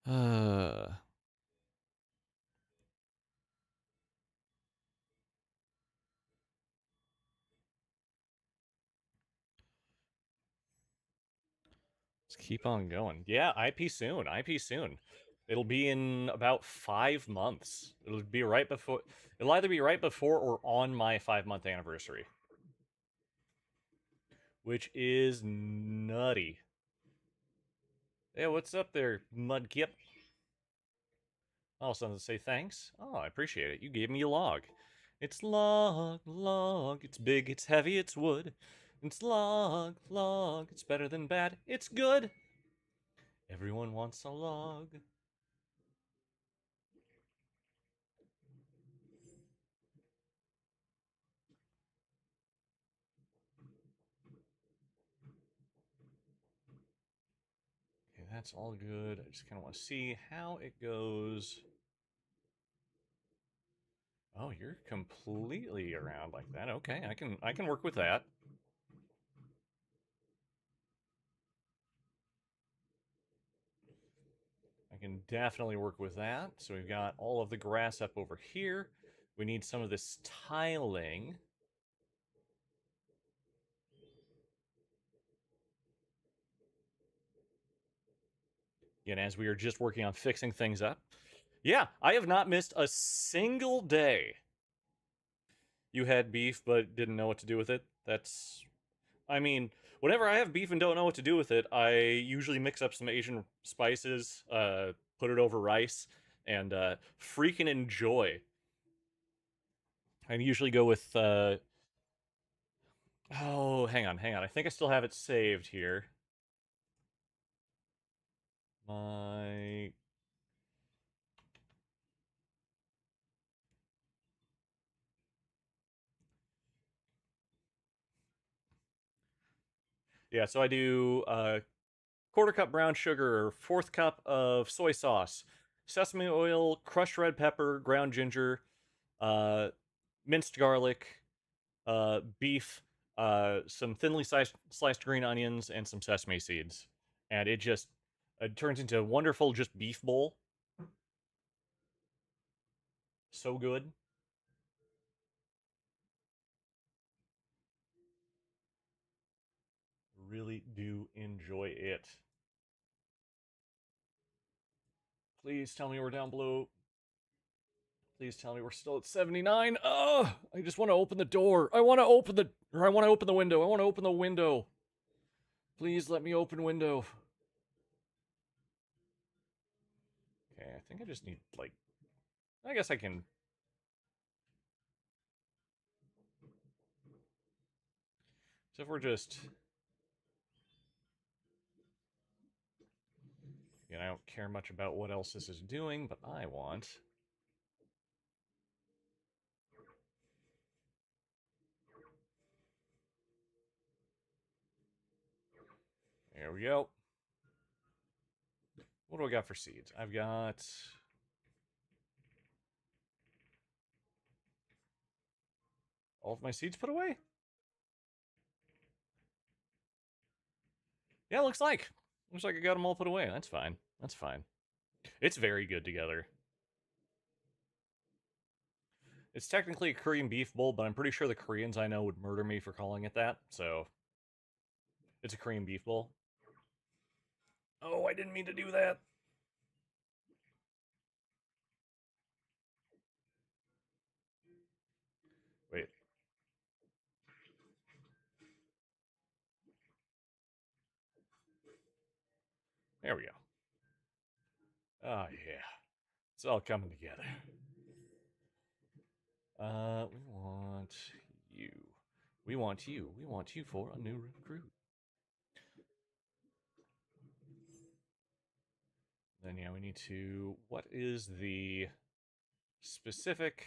A: Let's keep on going. Yeah, IP soon. IP soon. It'll be in about 5 months. It'll be right before. It'll either be right before or on my 5-month anniversary, which is nutty. Hey, what's up there, Mudkip? Oh, something to say thanks. Oh, I appreciate it. You gave me a log. It's log, log. It's big, it's heavy, it's wood. It's log, log. It's better than bad. It's good. Everyone wants a log. Okay, that's all good. I just kind of want to see how it goes. Oh, you're completely around like that. Okay, I can work with that. I can definitely work with that. So we've got all of the grass up over here. We need some of this tiling. And as we are just working on fixing things up. Yeah, I have not missed a single day. You had beef but didn't know what to do with it. I mean, whenever I have beef and don't know what to do with it, I usually mix up some Asian spices, put it over rice, and freaking enjoy. I usually go with oh, hang on. I think I still have it saved here. My Yeah, so I do quarter cup brown sugar, fourth cup of soy sauce, sesame oil, crushed red pepper, ground ginger, uh, minced garlic, beef, some thinly sliced green onions, and some sesame seeds. And it turns into a wonderful just beef bowl. So good. Really do enjoy it. Please tell me we're down below. Please tell me we're still at 79. Oh, I just want to open the door. I want to open the window. I want to open the window. Please let me open window. Okay, I think I just need, like, I guess I can. So if we're just, I don't care much about what else this is doing, but I want. There we go. What do I got for seeds? I've got all of my seeds put away? Yeah, looks like. Looks like I got them all put away. That's fine. That's fine. It's very good together. It's technically a Korean beef bowl, but I'm pretty sure the Koreans I know would murder me for calling it that. So it's a Korean beef bowl. Oh, I didn't mean to do that. Wait. There we go. Oh, yeah. It's all coming together. We want you. We want you. We want you for a new recruit. Then, yeah, we need to. What is the specific.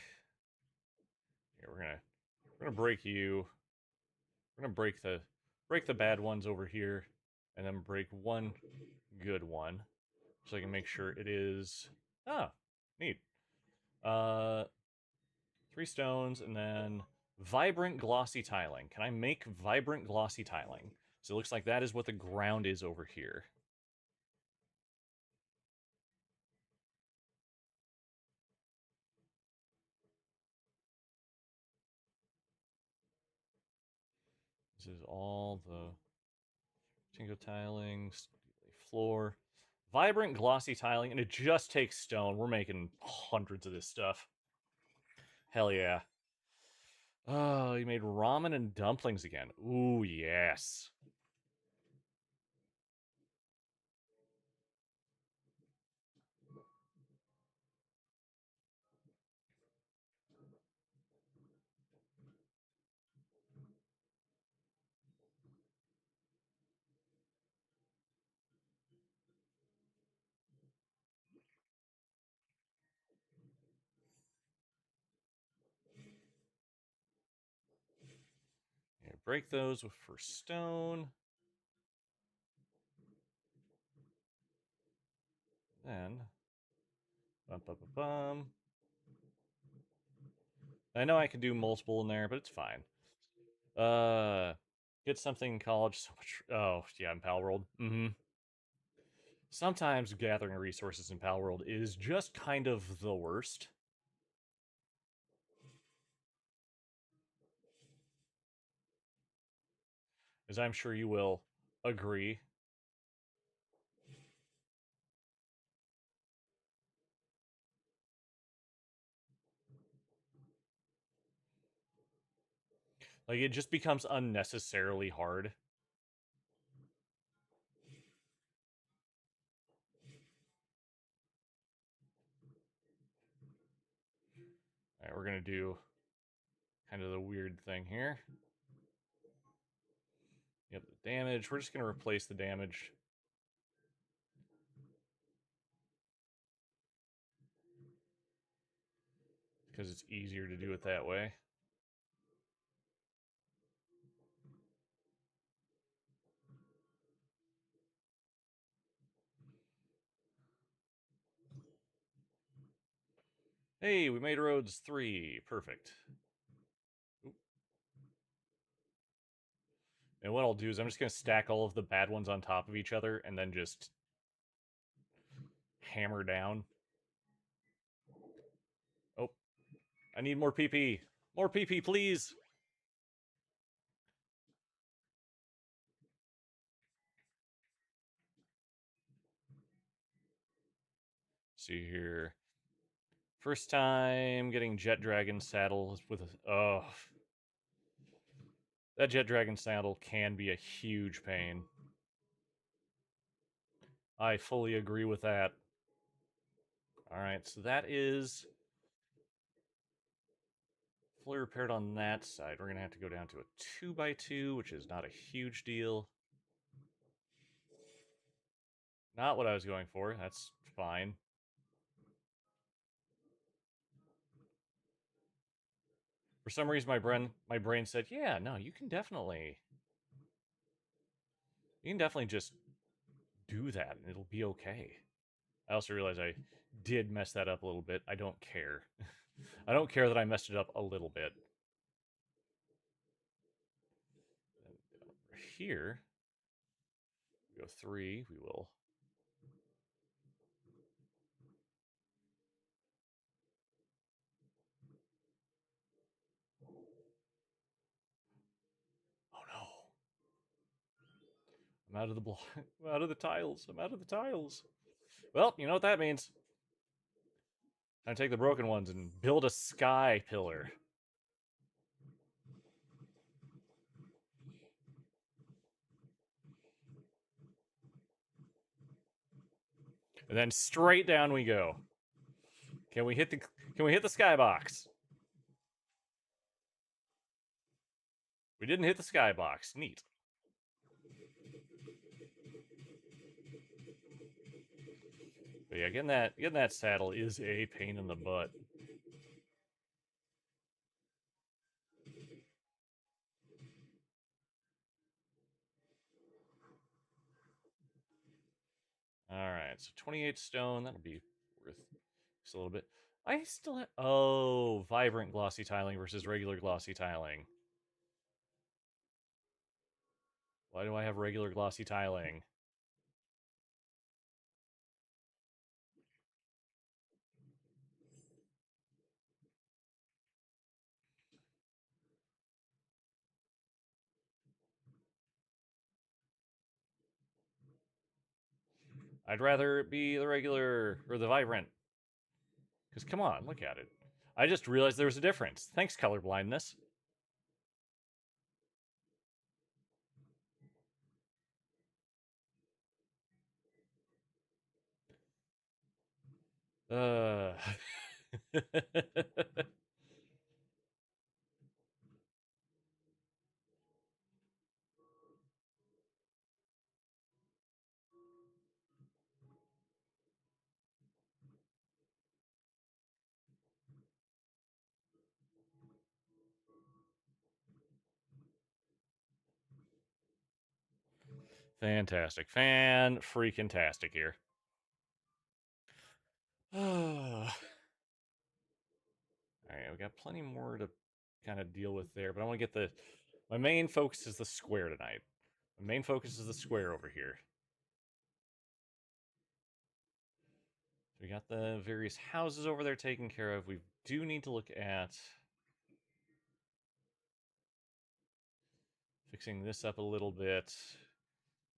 A: Here, we're gonna break you. We're gonna break the bad ones over here, and then break one good one, so I can make sure it is. Ah, neat. Uh, 3 stones, and then vibrant glossy tiling. Can I make vibrant glossy tiling? So it looks like that is what the ground is over here. This is all the tingo tiling, floor. Vibrant glossy tiling, and it just takes stone. We're making hundreds of this stuff. Hell yeah. Oh, you made ramen and dumplings again. Ooh, yes. break those for stone. Then, bum, bum, bum, bum. I know I can do multiple in there, but it's fine. Get something in college. So much. Oh yeah, in Pal World. Sometimes gathering resources in Pal World is just kind of the worst, as I'm sure you will agree. Like it just becomes unnecessarily hard. All right, we're gonna do kind of the weird thing here. Yep, the damage. We're just gonna replace the damage. Because it's easier to do it that way. Hey, we made roads 3. Perfect. Oop. And what I'll do is I'm just going to stack all of the bad ones on top of each other and then just hammer down. Oh, I need more PP. More PP, please. See here. First time getting Jet Dragon saddle with a... Oh. That Jet Dragon saddle can be a huge pain. I fully agree with that. Alright, so that is fully repaired on that side. We're going to have to go down to a 2x2, which is not a huge deal. Not what I was going for. That's fine. For some reason, my brain said, "Yeah, no, you can definitely just do that, and it'll be okay." I also realized I did mess that up a little bit. I don't care. I don't care that I messed it up a little bit. Here, we go 3. We will. Oh no! I'm out of the block. I'm out of the tiles. I'm out of the tiles. Well, you know what that means. I take the broken ones and build a sky pillar. And then straight down we go. Can we hit the skybox? We didn't hit the skybox. Neat. But yeah, getting that saddle is a pain in the butt. All right, so 28 stone. That'll be worth just a little bit. I still have... Oh, vibrant glossy tiling versus regular glossy tiling. Why do I have regular glossy tiling? I'd rather it be the regular or the vibrant. Because come on, look at it. I just realized there was a difference. Thanks, colorblindness. Uh. Fantastic. Fan-freaking-tastic here. Alright, we got plenty more to kind of deal with there, but I want to get the... My main focus is the square tonight. My main focus is the square over here. We got the various houses over there taken care of. We do need to look at fixing this up a little bit,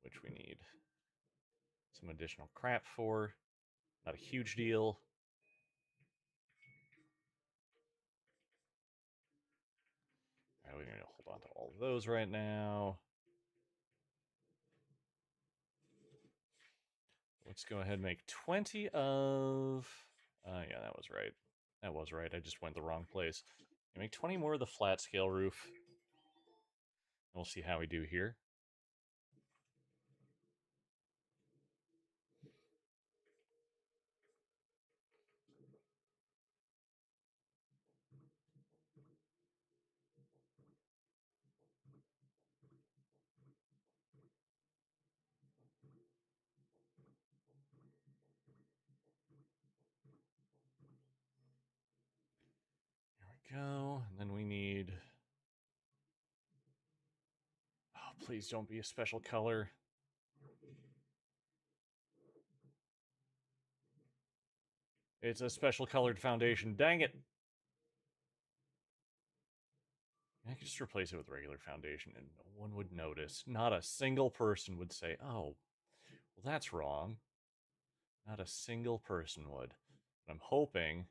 A: which we need some additional crap for. Not a huge deal. All right, we need to hold on to all of those right now. Let's go ahead and make 20 of... yeah, that was right. That was right. I just went the wrong place. Make 20 more of the flat scale roof. We'll see how we do here. There we go. And then we need... Oh, please don't be a special color. It's a special colored foundation. Dang it! I could just replace it with regular foundation and no one would notice. Not a single person would say, oh, well, that's wrong. Not a single person would. But I'm hoping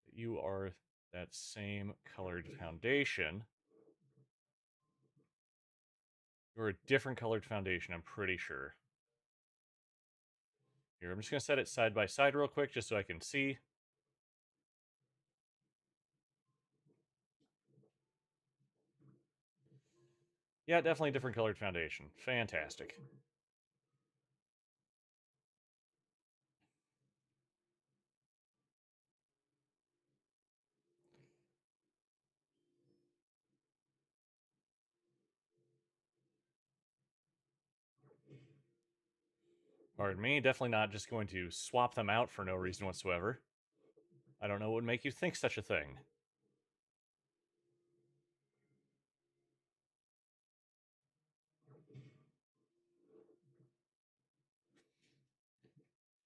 A: that you are that same colored foundation. You're a different colored foundation, I'm pretty sure. Here, I'm just going to set it side by side real quick just so I can see. Yeah, definitely different colored foundation. Fantastic. Pardon me, definitely not just going to swap them out for no reason whatsoever. I don't know what would make you think such a thing.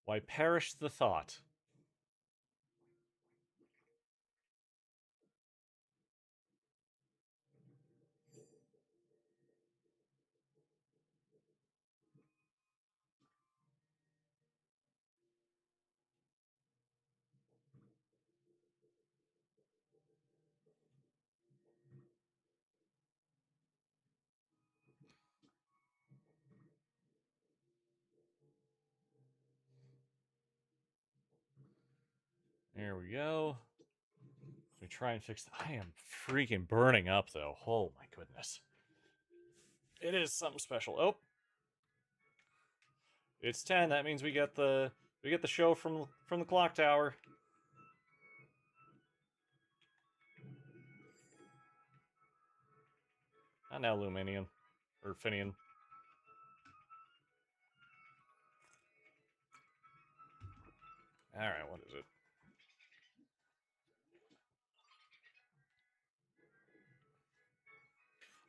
A: Why perish the thought? There we go. We try and fix... I am freaking burning up, though. Oh, my goodness. It is something special. Oh. It's 10. That means we get the show from the clock tower. Not now, Luminian. Or Finian. Alright, what is it?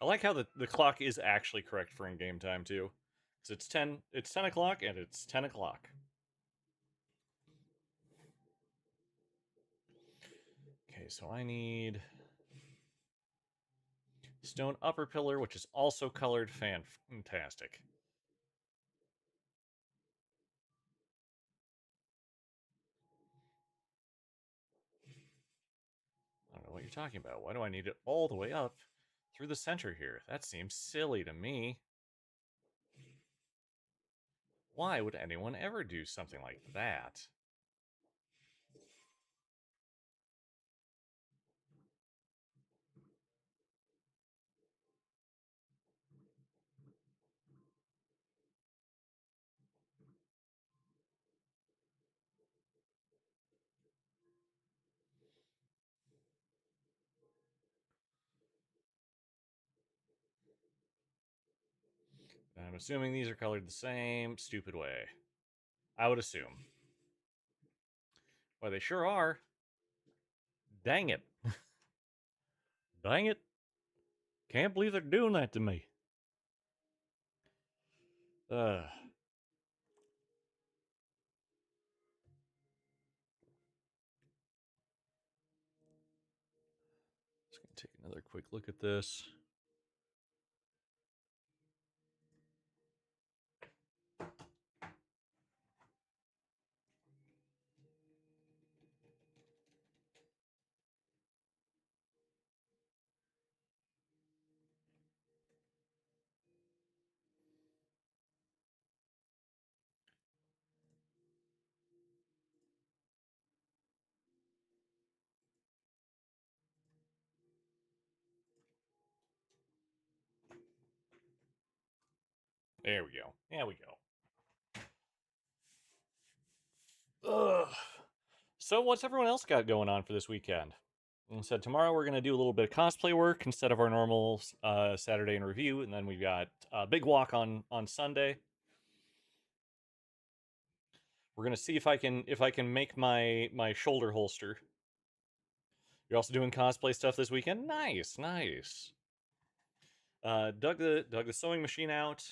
A: I like how the clock is actually correct for in-game time, too. Because it's 10 o'clock, and it's 10 o'clock. Okay, so I need... stone upper pillar, which is also colored. Fantastic. I don't know what you're talking about. Why do I need it all the way up through the center here? That seems silly to me. Why would anyone ever do something like that? I'm assuming these are colored the same stupid way. I would assume. Well, they sure are. Dang it. Dang it. Can't believe they're doing that to me. Uh, just gonna take another quick look at this. There we go. There we go. Ugh. So, what's everyone else got going on for this weekend? And so tomorrow we're going to do a little bit of cosplay work instead of our normal Saturday in review, and then we've got a big walk on Sunday. We're going to see if I can make my shoulder holster. You're also doing cosplay stuff this weekend. Nice, nice. Dug the sewing machine out.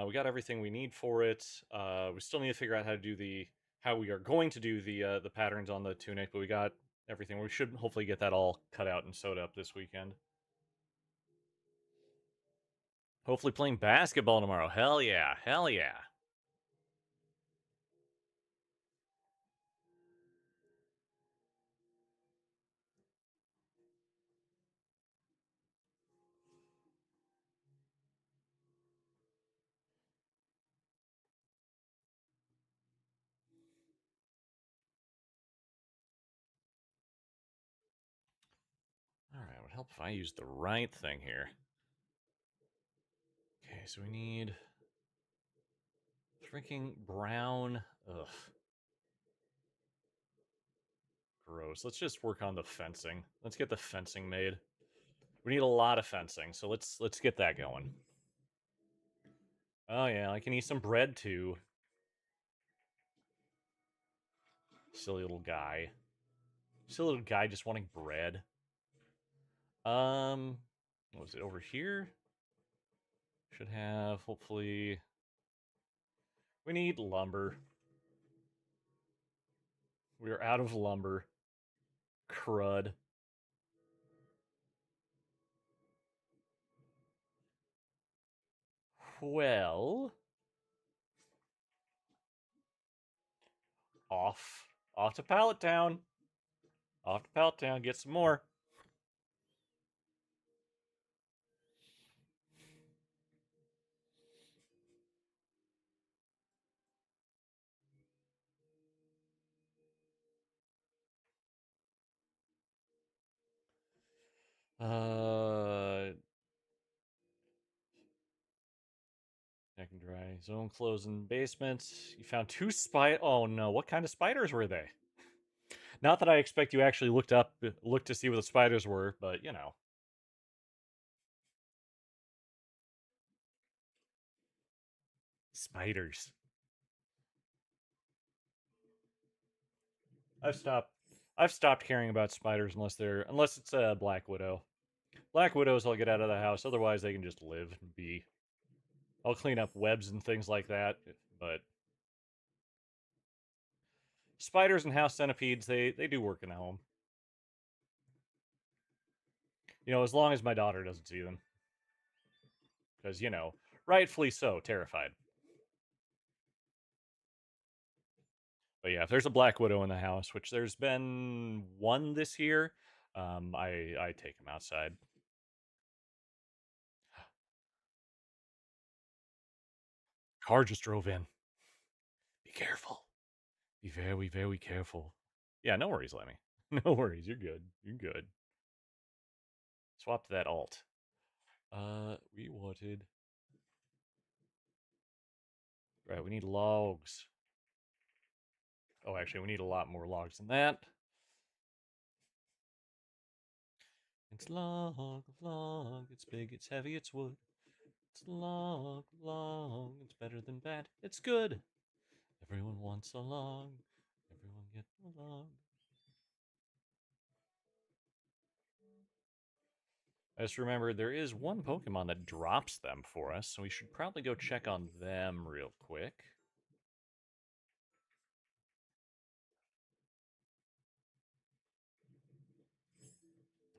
A: We got everything we need for it. We still need to figure out how we are going to do the patterns on the tunic, but we got everything. We should hopefully get that all cut out and sewed up this weekend. Hopefully playing basketball tomorrow. Hell yeah, hell yeah. All right, it would help if I used the right thing here. Okay, so we need freaking brown. Ugh, gross. Let's just work on the fencing. Let's get the fencing made. We need a lot of fencing, so let's get that going. Oh yeah, I can eat some bread too. Silly little guy. Silly little guy just wanting bread. What was it over here? Should have hopefully. We need lumber. We are out of lumber. Crud. Well, off to Pallet Town. Off to Pallet Town, get some more. I can dry. Zone closing basement. You found two spy. Oh no! What kind of spiders were they? Not that I expect you actually looked to see what the spiders were, but you know, spiders. I've stopped. I've stopped caring about spiders unless it's a black widow. Black widows I'll get out of the house. Otherwise, they can just live and be. I'll clean up webs and things like that. But spiders and house centipedes, they do work in the home. You know, as long as my daughter doesn't see them, because you know, rightfully so, terrified. But yeah, if there's a black widow in the house, which there's been one this year, I take him outside. Car just drove in. Be careful. Be very, very careful. Yeah, no worries, Lemmy. No worries. You're good. You're good. Swap to that alt. We wanted. Right, we need logs. Oh, actually, we need a lot more logs than that. It's log, it's big, it's heavy, it's wood. It's long, long. It's better than bad. It's good. Everyone wants a long. Everyone get along. I just remembered there is one Pokemon that drops them for us, so we should probably go check on them real quick.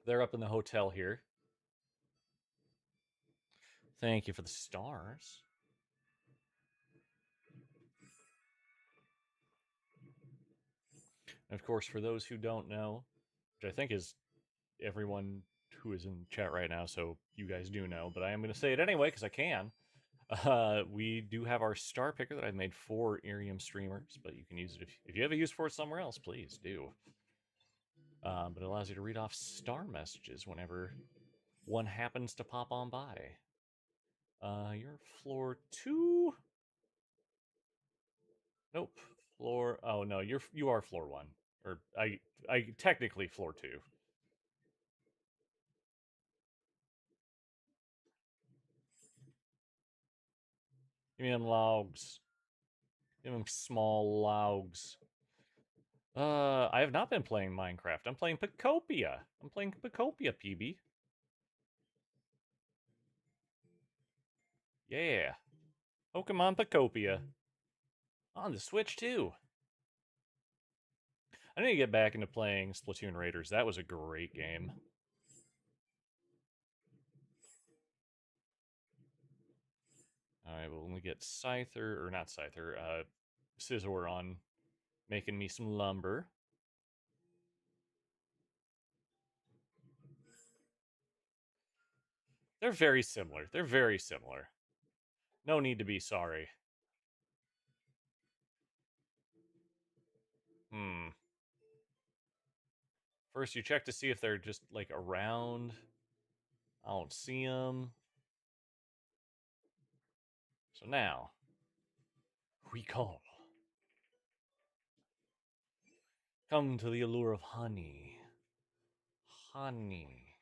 A: They're up in the hotel here. Thank you for the stars. And of course, for those who don't know, which I think is everyone who is in chat right now, so you guys do know, but I am going to say it anyway because I can. We do have our star picker that I've made for Irium streamers, but you can use it if you have a use for it somewhere else, please do. But it allows you to read off star messages whenever one happens to pop on by. You're floor 2? Nope. Floor. Oh no, you are floor 1, or I technically floor 2. Give me them logs. Give them small logs. I have not been playing Minecraft. I'm playing Pokopia. I'm playing Pokopia, PB. Yeah. Pokemon Pokopia. On the Switch, too. I need to get back into playing Splatoon Raiders. That was a great game. I will only get Scyther, or not Scyther, Scizor on making me some lumber. They're very similar. They're very similar. No need to be sorry. First, you check to see if they're just, like, around. I don't see them. So now, we call. Come to the allure of honey. Honey.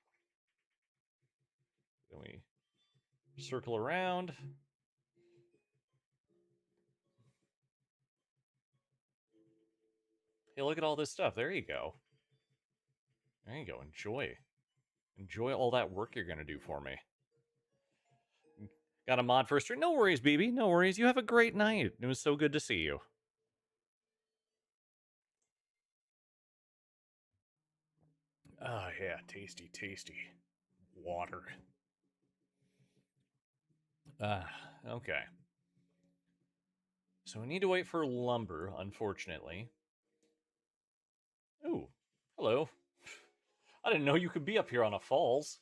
A: Then we circle around. Hey, look at all this stuff. There you go. There you go. Enjoy. Enjoy all that work you're going to do for me. Got a mod for a stream? No worries, BB. No worries. You have a great night. It was so good to see you. Ah, yeah. Tasty, tasty. Water. Okay. So we need to wait for lumber, unfortunately. Ooh, hello. I didn't know you could be up here on a falls.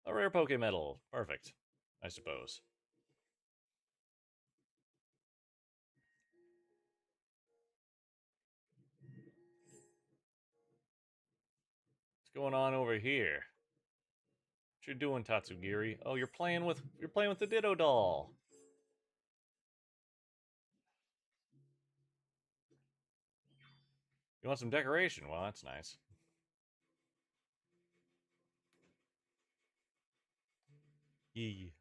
A: A rare Pokemetal. Perfect, I suppose. What's going on over here? What you doing, Tatsugiri? Oh, you're playing with the Ditto doll. You want some decoration? Well, that's nice. Yee.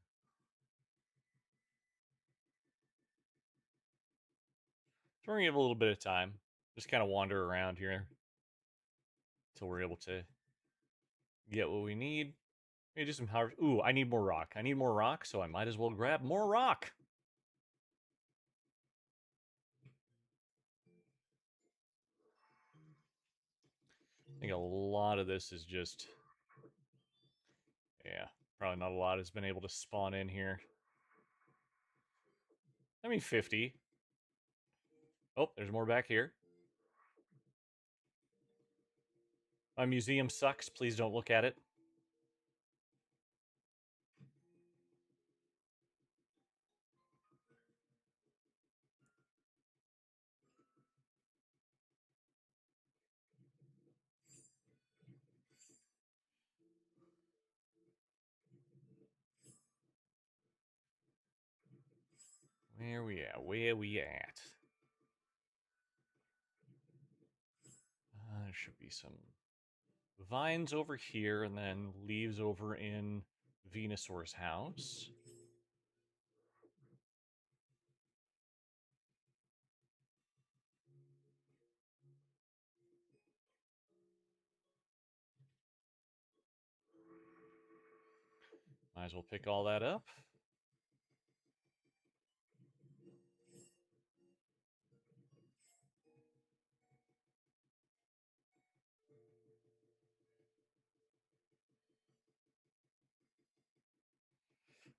A: So we're gonna give a little bit of time. Just kind of wander around here until we're able to get what we need. Maybe do some harvest. Ooh, I need more rock. I need more rock, so I might as well grab more rock. I think a lot of this is just... Yeah, probably not a lot has been able to spawn in here. I mean, 50. Oh, there's more back here. My museum sucks. Please don't look at it. Where we at? Where we at? There should be some vines over here, and then leaves over in Venusaur's house. Might as well pick all that up.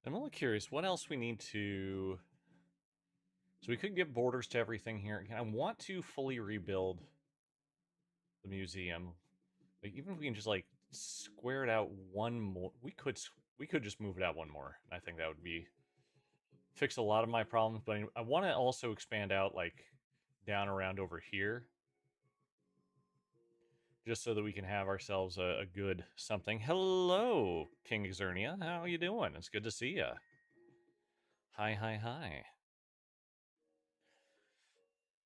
A: I'm only curious, what else we need to... So we could get borders to everything here. I want to fully rebuild the museum. Like, even if we can just, like, square it out one more... We could just move it out one more. I think that would be... Fix a lot of my problems, but I want to also expand out, like, down around over here. Just so that we can have ourselves a good something. Hello, King Xernia. How you doing? It's good to see you. Hi, hi, hi.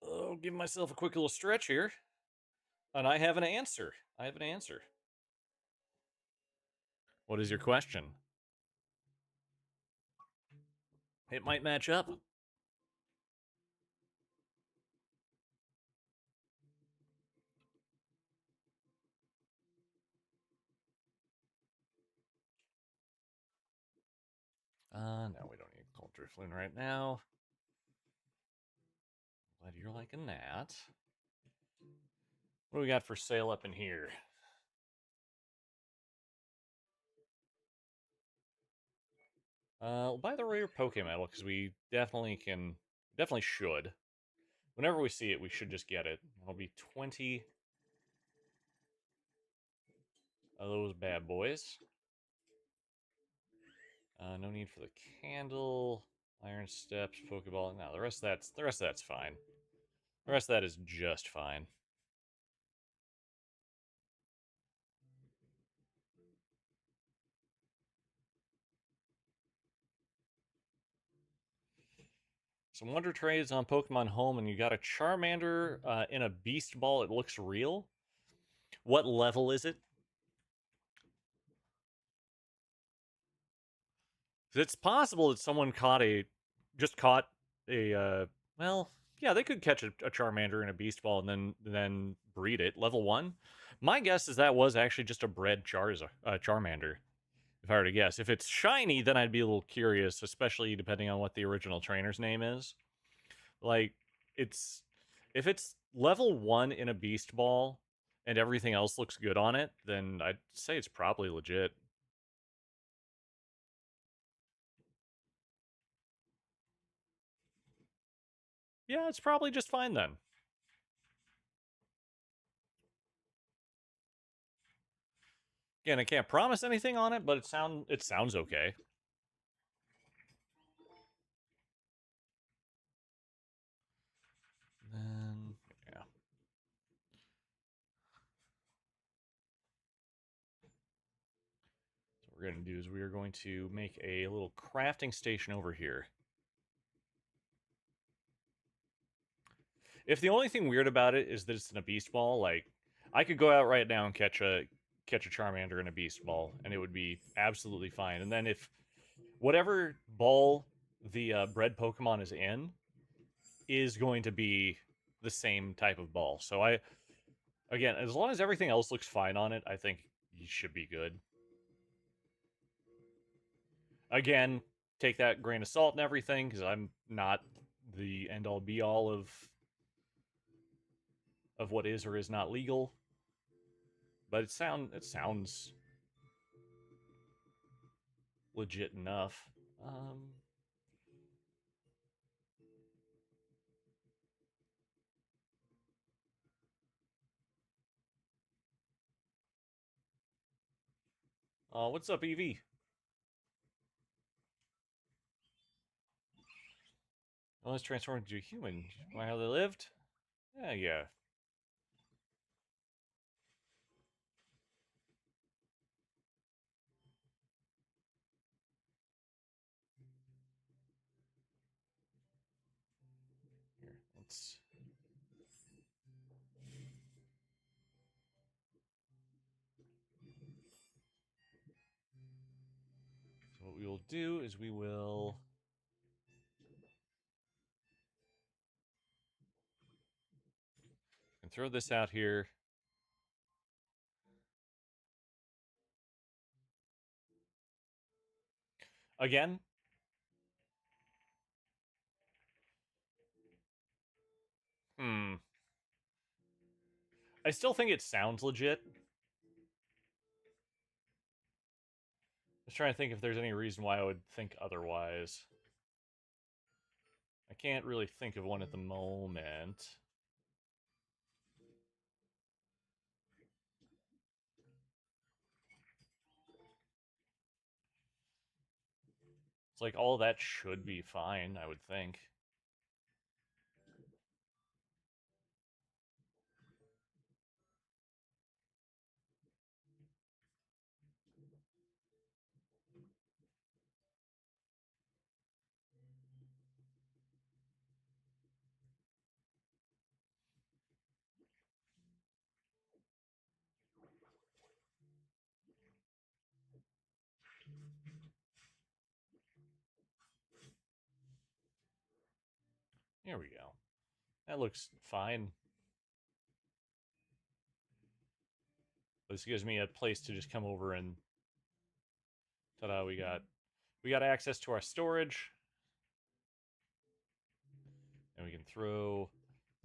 A: Oh, give myself a quick little stretch here. And I have an answer. I have an answer. What is your question? It might match up. No, we don't need Cold Drifloon right now. Glad you're liking that. What do we got for sale up in here? We'll buy the rare Pokemon because we definitely should. Whenever we see it, we should just get it. It'll be 20 of those bad boys. No need for the candle, iron steps, Pokeball. No, the rest of that's fine. The rest of that is just fine. Some Wonder Trades on Pokemon Home, and you got a Charmander in a Beast Ball. It looks real. What level is it? It's possible that someone caught a well, yeah, they could catch a Charmander in a Beast Ball and then breed it. Level 1. My guess is that was actually just a bred Charmander. If I were to guess, if it's shiny, then I'd be a little curious, especially depending on what the original trainer's name is. Like, if it's level 1 in a Beast Ball and everything else looks good on it, then I'd say it's probably legit. Yeah, it's probably just fine then. Again, I can't promise anything on it, but it sounds okay. Then yeah. So what we're gonna do is we are going to make a little crafting station over here. If the only thing weird about it is that it's in a beast ball, like I could go out right now and catch a Charmander in a beast ball, and it would be absolutely fine. And then if whatever ball the bred Pokemon is in is going to be the same type of ball. So again, as long as everything else looks fine on it, I think you should be good. Again, take that grain of salt and everything, because I'm not the end all be all of what is or is not legal. But it sounds legit enough. What's up, Evie? Almost transformed into a human. Why how they lived? Yeah, yeah. Here, let's. we'll do is we will throw this out here. Again, I still think it sounds legit. Just trying to think if there's any reason why I would think otherwise. I can't really think of one at the moment. It's like all that should be fine, I would think. Here we go. That looks fine. This gives me a place to just come over and ta-da, we got access to our storage. And we can throw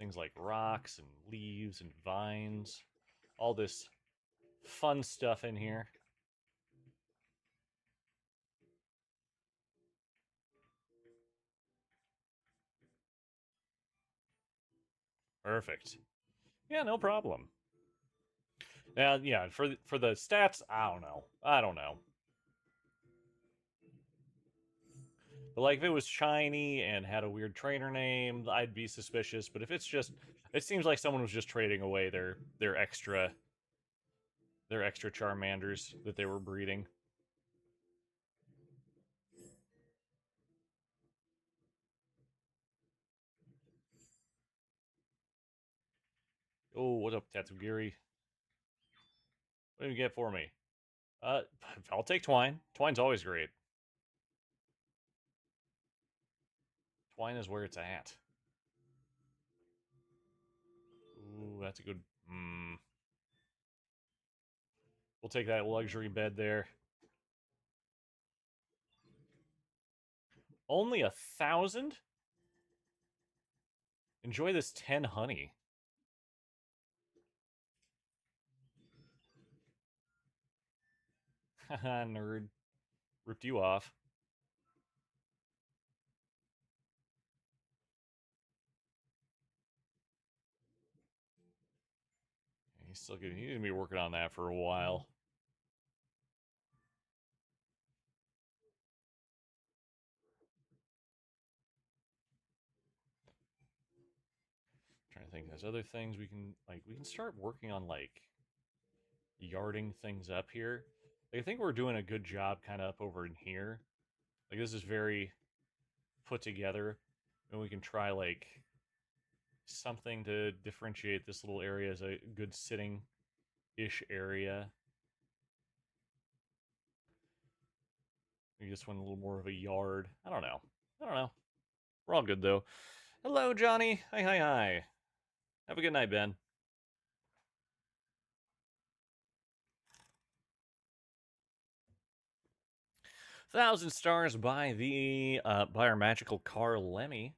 A: things like rocks and leaves and vines. All this fun stuff in here. Perfect. Yeah, no problem. Now, yeah, for the stats, I don't know. But like if it was shiny and had a weird trainer name, I'd be suspicious. But if it's just, it seems like someone was just trading away their extra Charmanders that they were breeding. Oh, what's up, Tatsugiri? What do you get for me? I'll take Twine. Twine's always great. Twine is where it's at. Ooh, that's a good... We'll take that luxury bed there. Only 1,000? Enjoy this 10 honey. Haha, nerd. Ripped you off. He's still good. He's gonna be working on that for a while. Trying to think, there's other things we can like. We can start working on like yarding things up here. Like, I think we're doing a good job kind of up over in here. Like this is very put together, and we can try like something to differentiate this little area as a good sitting-ish area. Maybe this one a little more of a yard. I don't know. We're all good though. Hello, Johnny. Hi, hi, hi. Have a good night, Ben. 1,000 stars by by our magical car Lemmy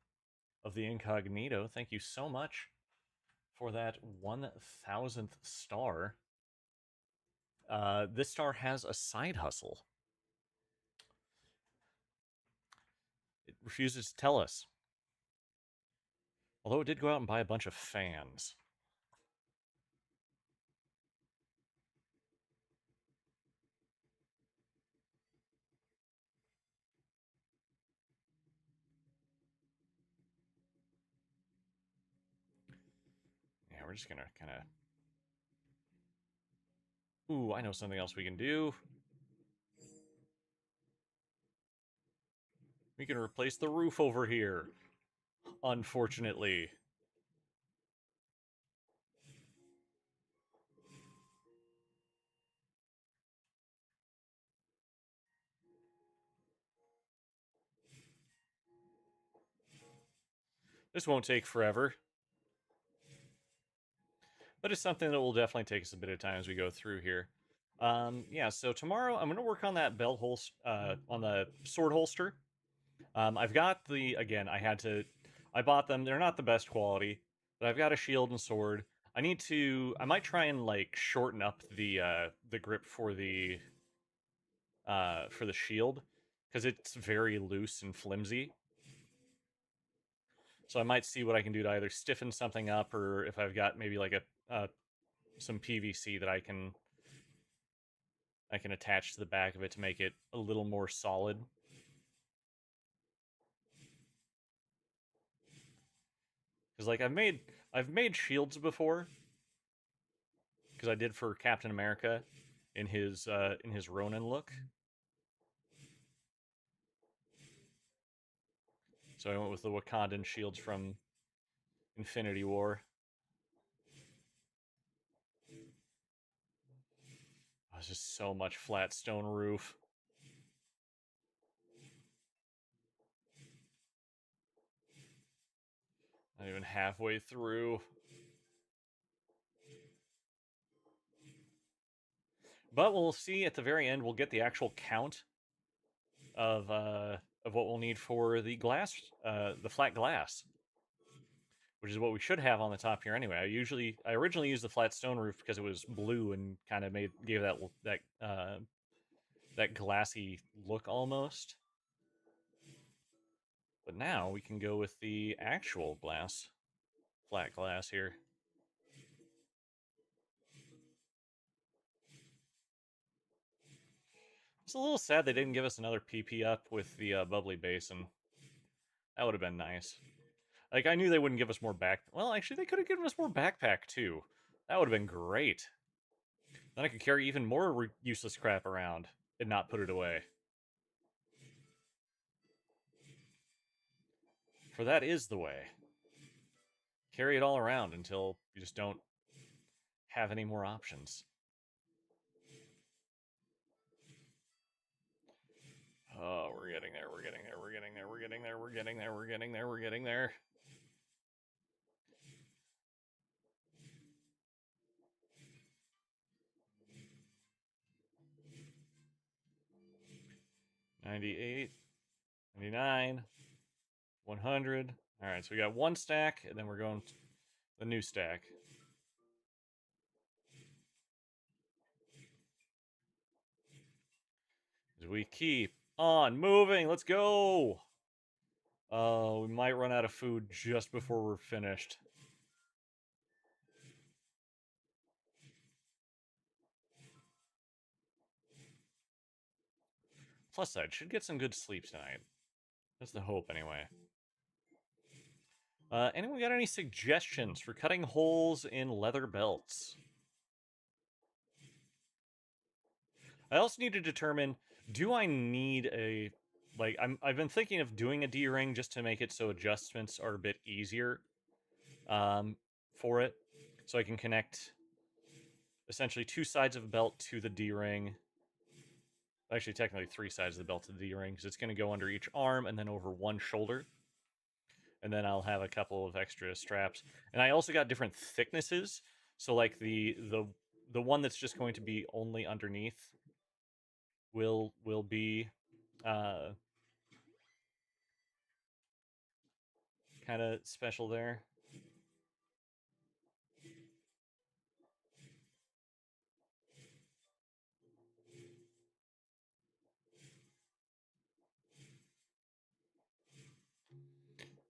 A: of the Incognito. Thank you so much for that 1,000th star. This star has a side hustle. It refuses to tell us. Although it did go out and buy a bunch of fans. Yeah, we're just gonna kind of... Ooh, I know something else we can do. We can replace the roof over here. Unfortunately. This won't take forever, but it's something that will definitely take us a bit of time as we go through here. Yeah, so tomorrow I'm going to work on that belt holster, on the sword holster. I've got again, I bought them. They're not the best quality, but I've got a shield and sword. I might try and like shorten up the grip for the shield because it's very loose and flimsy. So I might see what I can do to either stiffen something up, or if I've got maybe like some PVC that I can attach to the back of it to make it a little more solid. Because like I've made shields before, because I did for Captain America in his Ronin look. So I went with the Wakandan shields from Infinity War. Oh, it's just so much flat stone roof. Not even halfway through. But we'll see at the very end. We'll get the actual count of what we'll need for the flat glass, which is what we should have on the top here anyway. I originally used the flat stone roof because it was blue and kind of gave that glassy look almost. But now we can go with the actual flat glass here. It's a little sad they didn't give us another PP up with the bubbly basin. That would have been nice. Like, I knew they wouldn't give us more back. Well, actually, they could have given us more backpack, too. That would have been great. Then I could carry even more useless crap around and not put it away. For that is the way. Carry it all around until you just don't have any more options. Oh, we're getting there, we're getting there, we're getting there, we're getting there, we're getting there, we're getting there, we're getting there. $98, $99, 100. All right, so we got one stack, and then we're going to the new stack. As we keep on moving, let's go! Oh, we might run out of food just before we're finished. Plus side, should get some good sleep tonight. That's the hope, anyway. Anyone got any suggestions for cutting holes in leather belts? I also need to determine, do I need I've been thinking of doing a D-ring just to make it so adjustments are a bit easier for it. So I can connect essentially two sides of a belt to the D-ring. Actually, technically three sides of the belt to the D-ring, because it's going to go under each arm and then over one shoulder. And then I'll have a couple of extra straps. And I also got different thicknesses. So like the one that's just going to be only underneath will be kind of special there.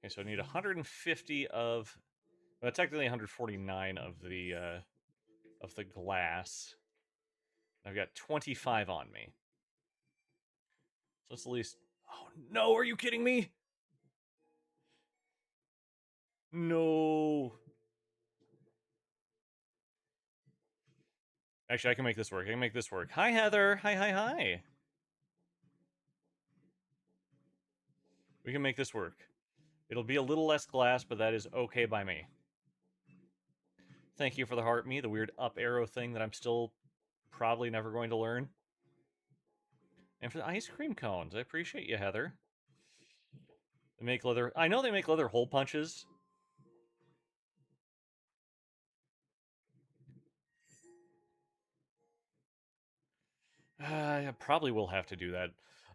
A: Okay, so I need 150 well, technically 149 of the glass. I've got 25 on me. So let's at least. Oh no! Are you kidding me? No. Actually, I can make this work. I can make this work. Hi, Heather. Hi, hi, hi. We can make this work. It'll be a little less glass, but that is okay by me. Thank you for the heart me, the weird up arrow thing that I'm still probably never going to learn. And for the ice cream cones, I appreciate you, Heather. They make leather. I know they make leather hole punches, I probably will have to do that.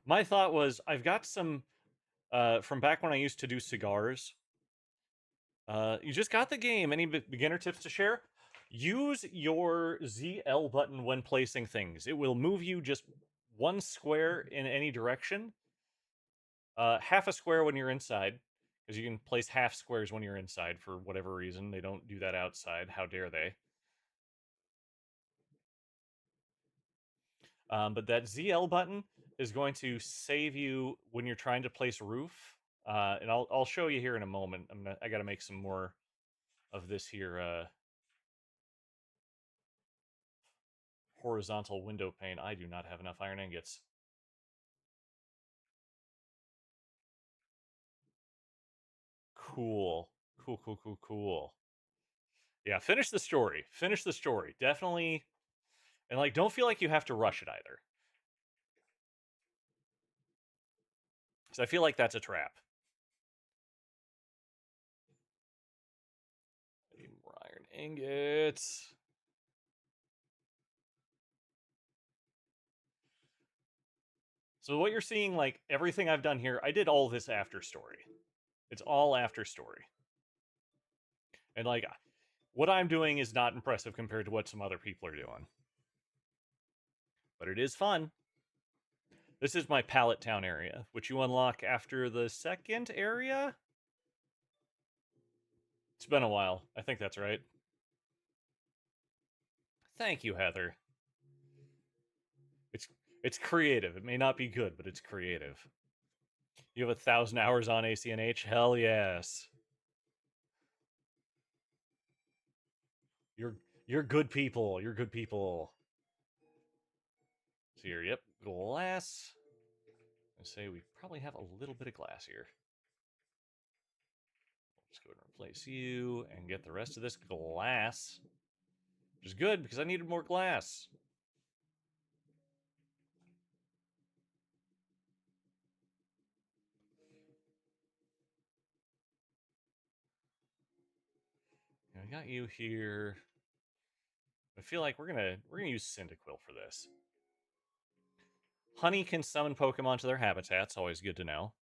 A: My thought was I've got some from back when I used to do cigars. You just got the game. Any beginner tips to share? Use your ZL button when placing things. It will move you just one square in any direction. Half a square when you're inside, because you can place half squares when you're inside for whatever reason. They don't do that outside. How dare they? But that ZL button is going to save you when you're trying to place roof. And I'll show you here in a moment. I got to make some more of this here horizontal window pane. I do not have enough iron ingots. Cool. Cool, cool, cool, cool. Yeah, finish the story. Finish the story. Definitely. And like, don't feel like you have to rush it either. Because I feel like that's a trap. I need more iron ingots. So what you're seeing, like everything I've done here, I did all this after story. It's all after story. And like what I'm doing is not impressive compared to what some other people are doing. But it is fun. This is my Pallet Town area, which you unlock after the second area? It's been a while. I think that's right. Thank you, Heather. It's creative. It may not be good, but it's creative. You have 1,000 hours on ACNH? Hell yes. You're good people. You're good people. So here, yep, glass. I say we probably have a little bit of glass here. Let's go ahead and replace you and get the rest of this glass. Which is good because I needed more glass. I got you here. I feel like we're gonna use Cyndaquil for this. Honey can summon Pokemon to their habitats, always good to know.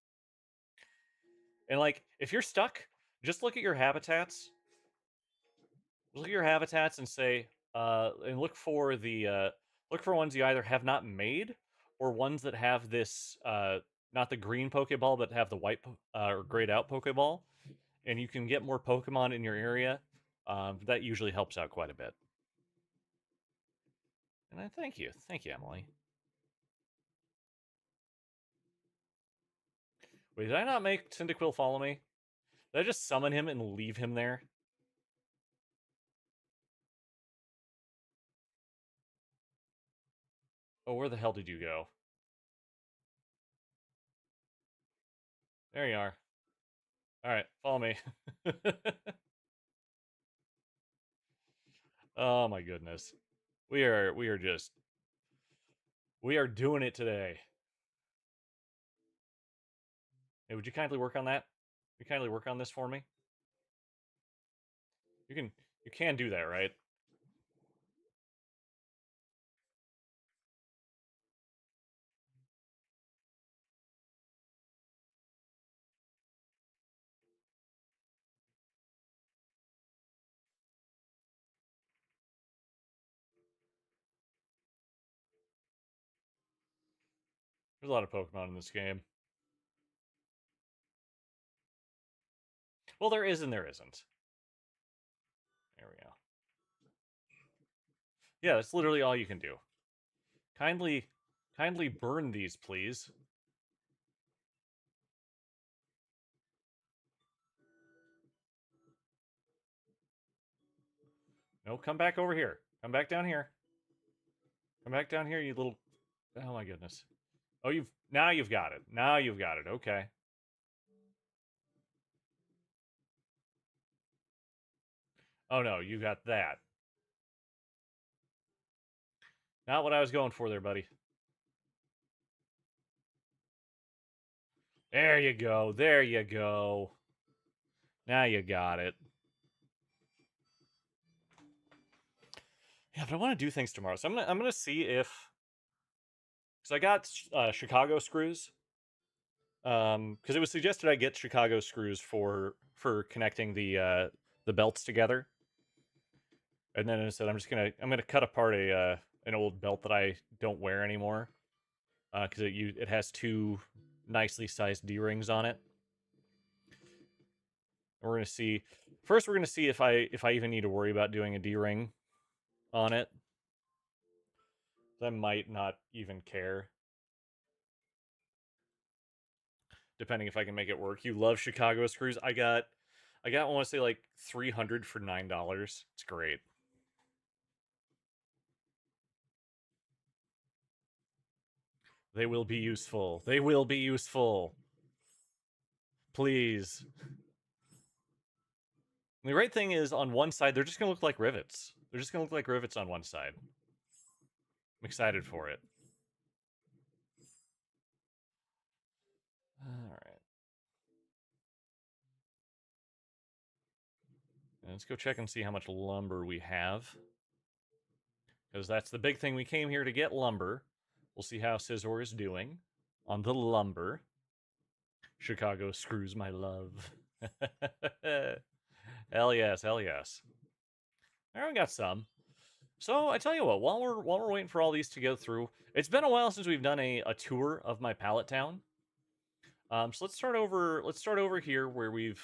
A: And like, if you're stuck, just look at your habitats. Look at your habitats and say, and look for the look for ones you either have not made or ones that have this not the green Pokeball but have the white or grayed out Pokeball, and you can get more Pokemon in your area. That usually helps out quite a bit. And I thank you, Emily. Wait, did I not make Cyndaquil follow me? Did I just summon him and leave him there? Oh, where the hell did you go? There you are. All right, follow me. Oh my goodness. We are doing it today. Hey, would you kindly work on that? You kindly work on this for me? You can do that, right? There's a lot of Pokemon in this game. Well, there is and there isn't. There we go. Yeah, that's literally all you can do. Kindly burn these, please. No, come back over here. Come back down here. Come back down here, you little... Oh my goodness. Oh, now you've got it. Now you've got it. Okay. Oh no, you got that. Not what I was going for there, buddy. There you go. There you go. Now you got it. Yeah, but I want to do things tomorrow. So I'm gonna see if So I got Chicago screws. Because it was suggested I get Chicago screws for connecting the belts together, and then I said I'm gonna cut apart a an old belt that I don't wear anymore, because it has two nicely sized D rings on it. And we're gonna see. First, we're gonna see if I even need to worry about doing a D ring on it. I might not even care, depending if I can make it work. You love Chicago screws. I want to say like 300 for $9. It's great. They will be useful. They will be useful. Please. And the great thing is, on one side, they're just going to look like rivets. They're just going to look like rivets on one side. I'm excited for it. All right. Let's go check and see how much lumber we have. Because that's the big thing. We came here to get lumber. We'll see how Scizor is doing on the lumber. Chicago screws, my love. Hell yes, hell yes. There we got some. So I tell you what, while we're waiting for all these to go through, it's been a while since we've done a tour of my pallet town. So let's start over. Let's start over here where we've.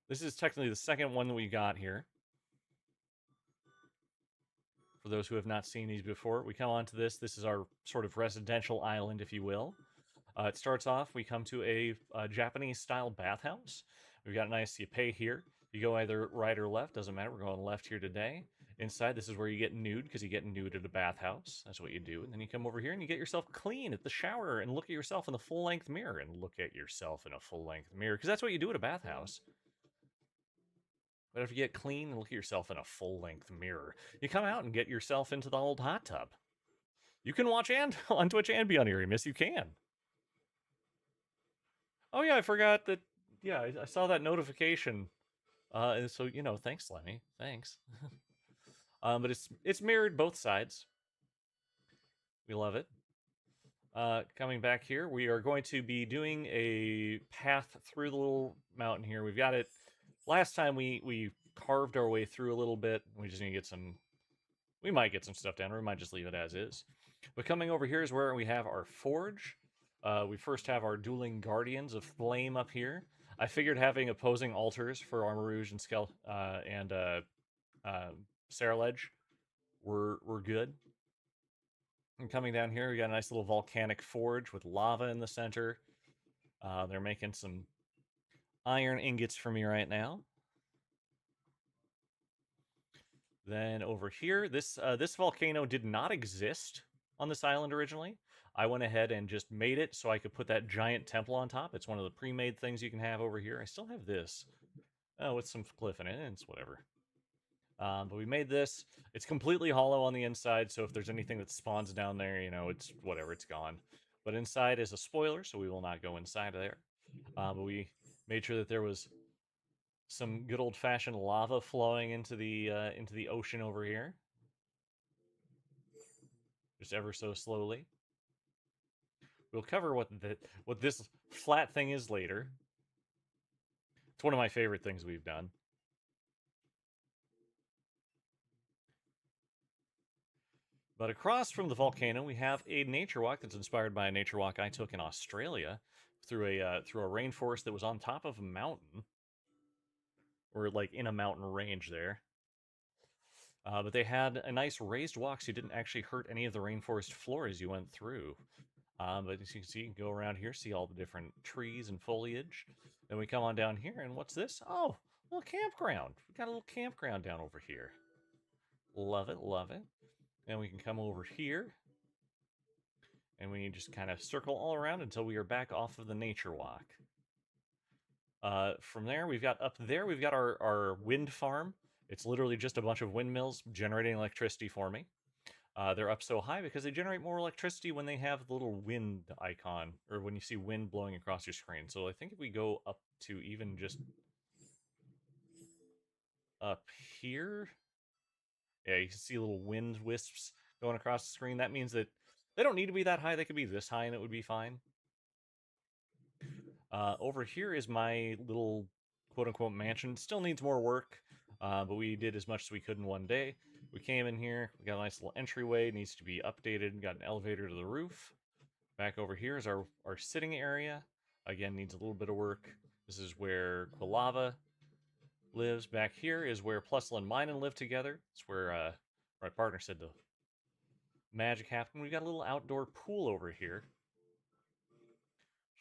A: This is technically the second one that we got here. For those who have not seen these before, we come onto this. This is our sort of residential island, if you will. It starts off. We come to a Japanese-style bathhouse. We've got a nice. You pay here. You go either right or left. Doesn't matter. We're going left here today. Inside, this is where you get nude, because you get nude at a bathhouse. That's what you do. And then you come over here and you get yourself clean at the shower and look at yourself in the full-length mirror. And look at yourself in a full-length mirror, because that's what you do at a bathhouse. But if you get clean and look at yourself in a full-length mirror, you come out and get yourself into the old hot tub. You can watch on Twitch and be on Miss. You can. Oh yeah, I forgot that. Yeah, I saw that notification. And so thanks, Lenny. Thanks. But it's mirrored both sides. We love it. Coming back here, we are going to be doing a path through the little mountain here. We've got it. Last time we carved our way through a little bit. We just need to get some. We might get some stuff down, or we might just leave it as is. But coming over here is where we have our forge. We first have our dueling guardians of flame up here. I figured having opposing altars for Armarouge and Saralege were good. And coming down here, we got a nice little volcanic forge with lava in the center. They're making some iron ingots for me right now. Then over here, this volcano did not exist on this island originally. I went ahead and just made it so I could put that giant temple on top. It's one of the pre-made things you can have over here. I still have this with some cliff in it, and it's whatever. But we made this. It's completely hollow on the inside, so if there's anything that spawns down there, it's whatever, it's gone. But inside is a spoiler, so we will not go inside there. But we made sure that there was some good old-fashioned lava flowing into the ocean over here, just ever so slowly. We'll cover what this flat thing is later. It's one of my favorite things we've done. But across from the volcano, we have a nature walk that's inspired by a nature walk I took in Australia through a rainforest that was on top of a mountain, or like in a mountain range there. But they had a nice raised walk, so you didn't actually hurt any of the rainforest floor as you went through. But as you can see, you can go around here, see all the different trees and foliage. Then we come on down here, and what's this? Oh, a little campground. We got a little campground down over here. Love it, love it. And we can come over here, and we just kind of circle all around until we are back off of the nature walk. From there, we've got our wind farm. It's literally just a bunch of windmills generating electricity for me. They're up so high because they generate more electricity when they have the little wind icon, or when you see wind blowing across your screen. So I think if we go up to even just up here, yeah, you can see little wind wisps going across the screen. That means that They don't need to be that high. They could be this high and it would be fine. Over here is my little quote-unquote mansion. Still needs more work, but we did as much as we could in one day. We came in here. We got a nice little entryway. It needs to be updated. Got an elevator to the roof. Back over here is our sitting area. Again, needs a little bit of work. This is where Quilava lives. Back here is where Plusle and Minun live together. It's where my partner said the magic happened. We got a little outdoor pool over here.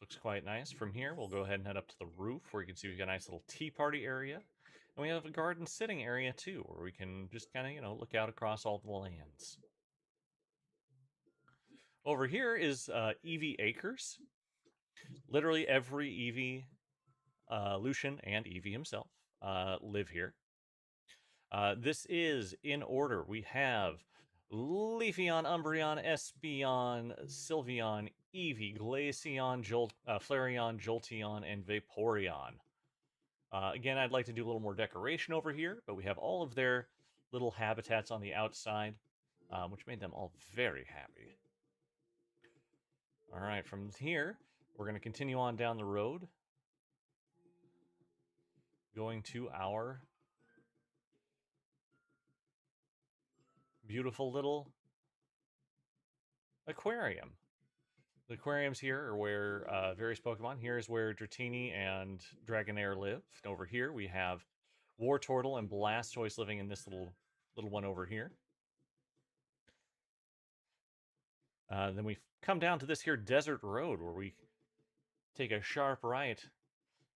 A: Looks quite nice. From here, we'll go ahead and head up to the roof where you can see we've got a nice little tea party area. And we have a garden sitting area too, where we can just kind of, look out across all the lands. Over here is Eevee Acres. Literally every Eevee, Lucian and Eevee himself, live here. This is in order. We have Leafeon, Umbreon, Espeon, Sylveon, Eevee, Glaceon, Flareon, Jolteon, and Vaporeon. Again, I'd like to do a little more decoration over here, but we have all of their little habitats on the outside, which made them all very happy. All right, from here, we're going to continue on down the road, going to our beautiful little aquarium. The aquariums here are where various Pokemon. Here is where Dratini and Dragonair live. And over here we have Wartortle and Blastoise living in this little one over here. Then we come down to this here desert road where we take a sharp right.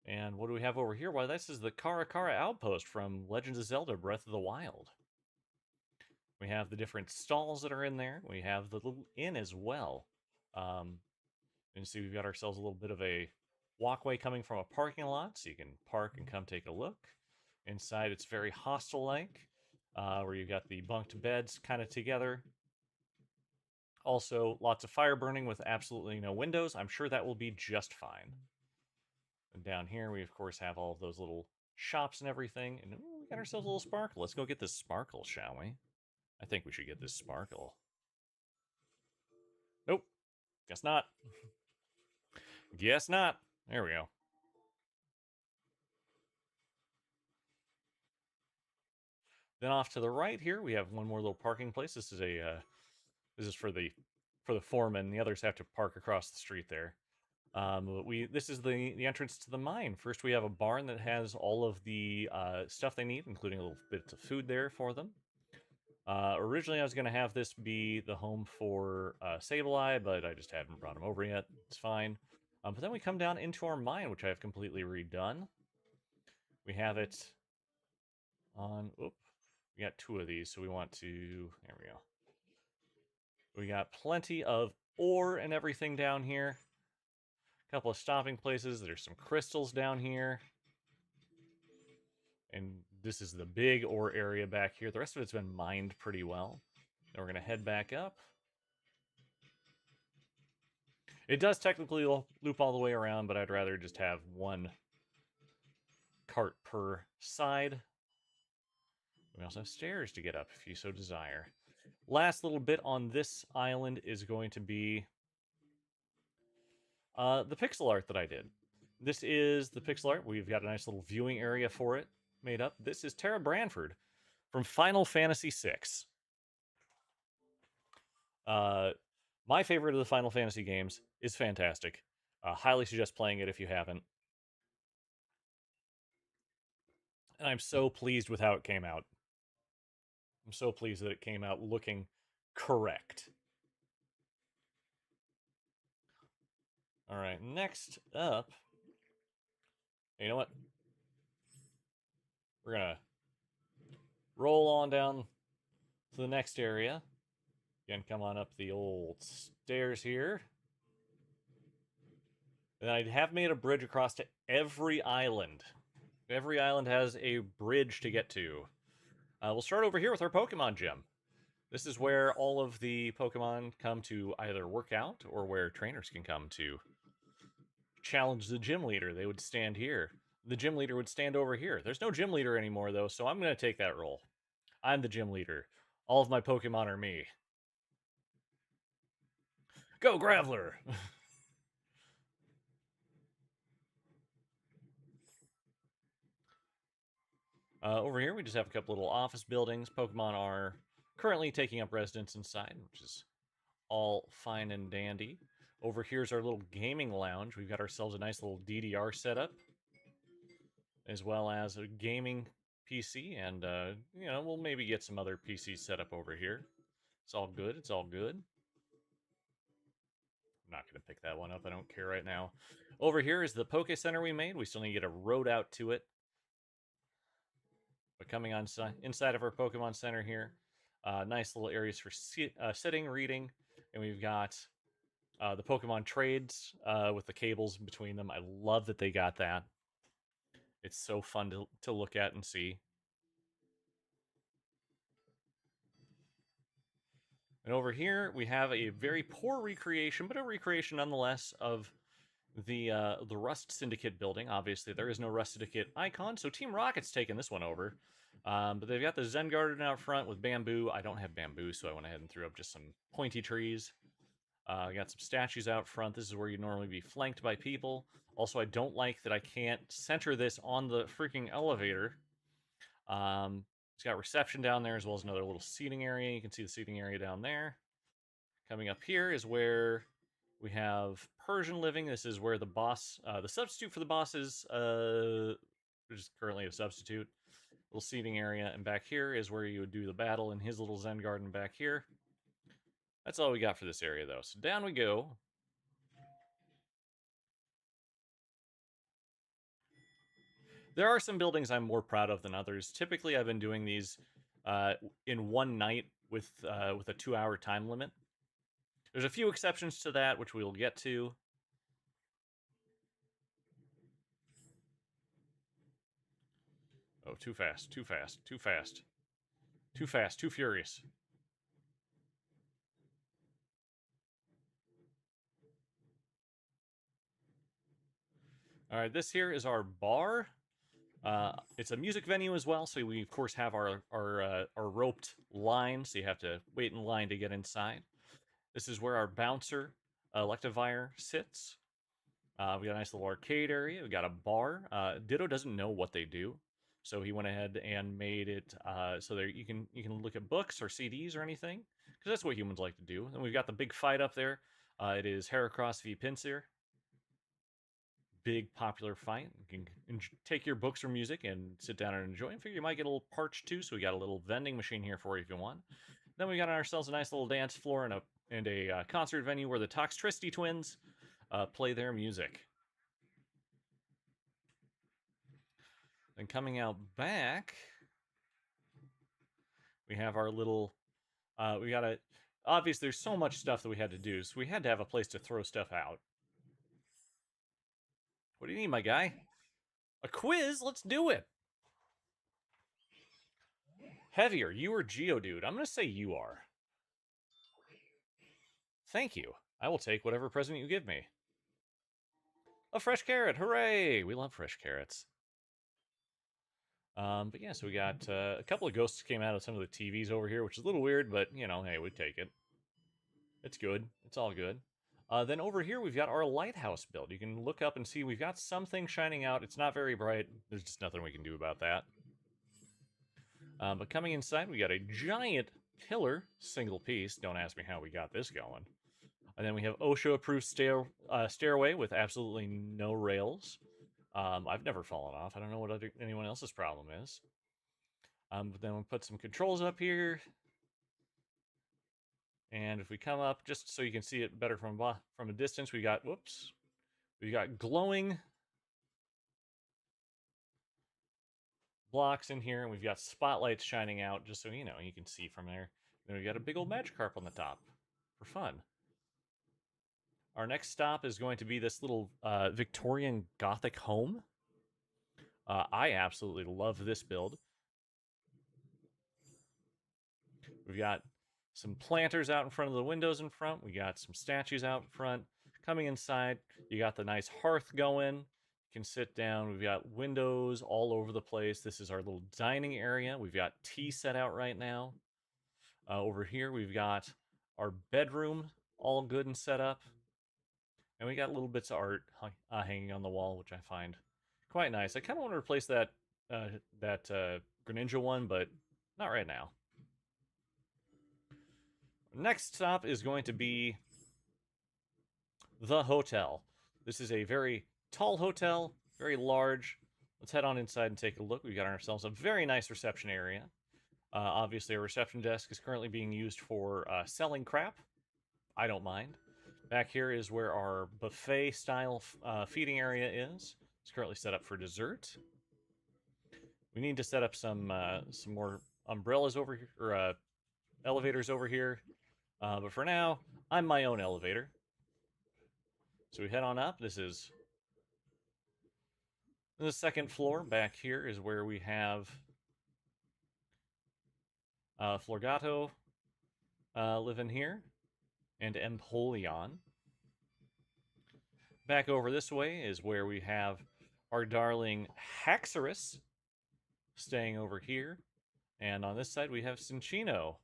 A: And what do we have over here? Well, this is the Karakara Outpost from Legends of Zelda Breath of the Wild. We have the different stalls that are in there. We have the little inn as well. And see, we've got ourselves a little bit of a walkway coming from a parking lot, so you can park and come take a look. Inside, it's very hostel-like, where you've got the bunked beds kind of together. Also, lots of fire burning with absolutely no windows. I'm sure that will be just fine. And down here, we, of course, have all of those little shops and everything. And ooh, we got ourselves a little Sparkle. Let's go get this Sparkle, shall we? I think we should get this Sparkle. Nope. Guess not. Guess not. There we go. Then off to the right here, we have one more little parking place. This is a this is for the foreman. The others have to park across the street there. But this is the entrance to the mine. First, we have a barn that has all of the stuff they need, including a little bit of food there for them. Originally, I was going to have this be the home for Sableye, but I just haven't brought him over yet. It's fine. But then we come down into our mine, which I have completely redone. We have it on... Oop, we got two of these, so we want to... There we go. We got plenty of ore and everything down here. A couple of stopping places. There's some crystals down here. And this is the big ore area back here. The rest of it's been mined pretty well. Then we're going to head back up. It does technically loop all the way around, but I'd rather just have one cart per side. We also have stairs to get up if you so desire. Last little bit on this island is going to be the pixel art that I did. This is the pixel art. We've got a nice little viewing area for it made up. This is Tara Branford from Final Fantasy VI. My favorite of the Final Fantasy games is fantastic. Highly suggest playing it if you haven't. And I'm so pleased with how it came out. I'm so pleased that it came out looking correct. All right, next up... You know what? We're going to roll on down to the next area. Again, come on up the old stairs here. And I have made a bridge across to every island. Every island has a bridge to get to. We'll start over here with our Pokemon Gym. This is where all of the Pokemon come to either work out or where trainers can come to challenge the gym leader. They would stand here. The gym leader would stand over here. There's no gym leader anymore, though, so I'm going to take that role. I'm the gym leader. All of my Pokemon are me. Go Graveler! Over here, we just have a couple little office buildings. Pokemon are currently taking up residence inside, which is all fine and dandy. Over here's our little gaming lounge. We've got ourselves a nice little DDR setup, as well as a gaming PC, and we'll maybe get some other PCs set up over here. It's all good. It's all good. I'm not going to pick that one up. I don't care right now. Over here is the Poke Center we made. We still need to get a road out to it. But coming on inside of our Pokemon Center here, nice little areas for sitting, reading, and we've got the Pokemon trades with the cables between them. I love that they got that. It's so fun to look at and see. And over here, we have a very poor recreation, but a recreation nonetheless of the Rust Syndicate building. Obviously, there is no Rust Syndicate icon, so Team Rocket's taken this one over. But they've got the Zen Garden out front with bamboo. I don't have bamboo, so I went ahead and threw up just some pointy trees. I got some statues out front. This is where you'd normally be flanked by people. Also, I don't like that I can't center this on the freaking elevator. It's got reception down there as well as another little seating area. You can see the seating area down there. Coming up here is where we have Persian living. This is where the boss, the substitute for the boss is, which is currently a substitute. Little seating area, and back here is where you would do the battle in his little Zen garden back here. That's all we got for this area, though. So down we go. There are some buildings I'm more proud of than others. Typically, I've been doing these in one night with a 2-hour time limit. There's a few exceptions to that, which we'll get to. Oh, too fast, too fast, too fast. Too fast, too furious. All right, this here is our bar. It's a music venue as well, so we of course have our roped line, so you have to wait in line to get inside. This is where our bouncer, Electivire, sits. We got a nice little arcade area. We got a bar. Ditto doesn't know what they do, so he went ahead and made it so there you can look at books or CDs or anything, because that's what humans like to do. And we've got the big fight up there. It is Heracross v Pinsir. Big popular fight. You can take your books or music and sit down and enjoy. I figure you might get a little parched too, so we got a little vending machine here for you if you want. Then we got ourselves a nice little dance floor and a concert venue where the Toxtricity twins play their music. Then coming out back, we have our little. We got a. Obviously, there's so much stuff that we had to do, so we had to have a place to throw stuff out. What do you need, my guy? A quiz? Let's do it. Heavier, you or Geodude? I'm going to say you are. Thank you. I will take whatever present you give me. A fresh carrot, hooray! We love fresh carrots. But yeah, so we got a couple of ghosts came out of some of the TVs over here, which is a little weird, but, hey, we take it. It's good. It's all good. Then over here, we've got our lighthouse build. You can look up and see we've got something shining out. It's not very bright. There's just nothing we can do about that. But coming inside, we got a giant pillar, single piece. Don't ask me how we got this going. And then we have OSHA-approved stairway with absolutely no rails. I've never fallen off. I don't know what anyone else's problem is. But then we'll put some controls up here. And if we come up, just so you can see it better from a distance, we got glowing blocks in here, and we've got spotlights shining out, just so you can see from there. Then we got a big old Magikarp on the top for fun. Our next stop is going to be this little Victorian Gothic home. I absolutely love this build. We've got some planters out in front of the windows in front. We got some statues out front. Coming inside, you got the nice hearth going. You can sit down. We've got windows all over the place. This is our little dining area. We've got tea set out right now. Over here, we've got our bedroom all good and set up. And we got little bits of art hanging on the wall, which I find quite nice. I kind of want to replace that Greninja one, but not right now. Next stop is going to be the hotel. This is a very tall hotel, very large. Let's head on inside and take a look. We've got ourselves a very nice reception area. Obviously, our reception desk is currently being used for selling crap. I don't mind. Back here is where our buffet-style feeding area is. It's currently set up for dessert. We need to set up some more umbrellas over here, or elevators over here. But for now, I'm my own elevator. So we head on up. This is the second floor. Back here is where we have Florgato living here, and Empoleon. Back over this way is where we have our darling Haxorus staying over here. And on this side we have Cinccino.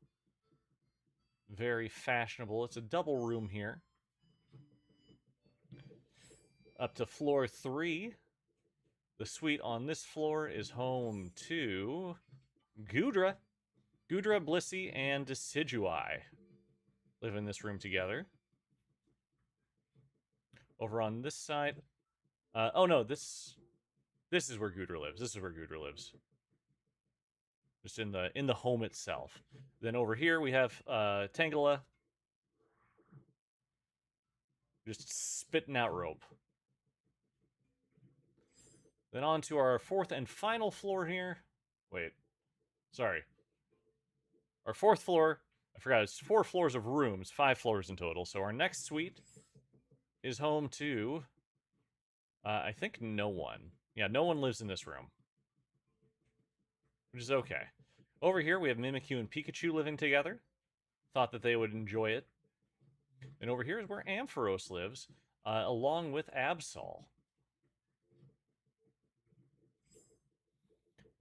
A: Very fashionable. It's a double room here. Up to floor 3. The suite on this floor is home to Gudra. Gudra, Blissey, and Decidueye live in this room together. Over on this side... oh no, this is where Gudra lives. This is where Gudra lives. Just in the home itself. Then over here we have Tangela. Just spitting out rope. Then on to our 4th and final floor here. Wait. Sorry. Our 4th floor, I forgot, it's 4 floors of rooms, 5 floors in total. So our next suite is home to, I think no one. Yeah, no one lives in this room. Which is okay. Over here, we have Mimikyu and Pikachu living together. Thought that they would enjoy it. And over here is where Ampharos lives, along with Absol.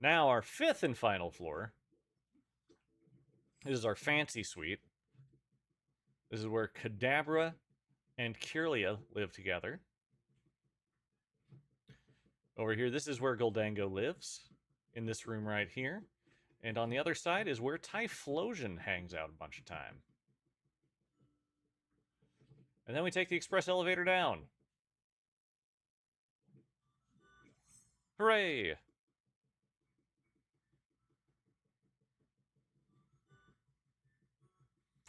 A: Now, our 5th and final floor. This is our fancy suite. This is where Kadabra and Kirlia live together. Over here, this is where Goldango lives, in this room right here. And on the other side is where Typhlosion hangs out a bunch of time. And then we take the express elevator down. Hooray!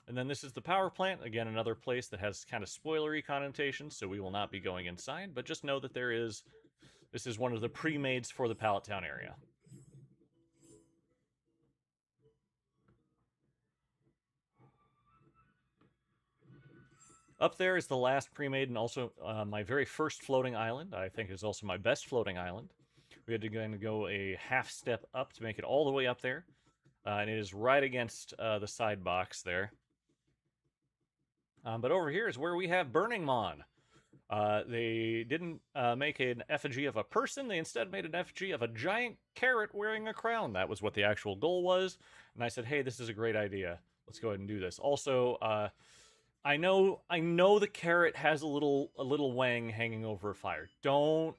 A: And then this is the power plant. Again, another place that has kind of spoilery connotations, so we will not be going inside, but just know that this is one of the pre-mades for the Pallet Town area. Up there is the last pre-made and also my very first floating island. I think it's also my best floating island. We had to go a half step up to make it all the way up there. And it is right against the side box there. But over here is where we have Burning Mon. They didn't make an effigy of a person. They instead made an effigy of a giant carrot wearing a crown. That was what the actual goal was. And I said, hey, this is a great idea. Let's go ahead and do this. Also, I know the carrot has a little wang hanging over a fire. Don't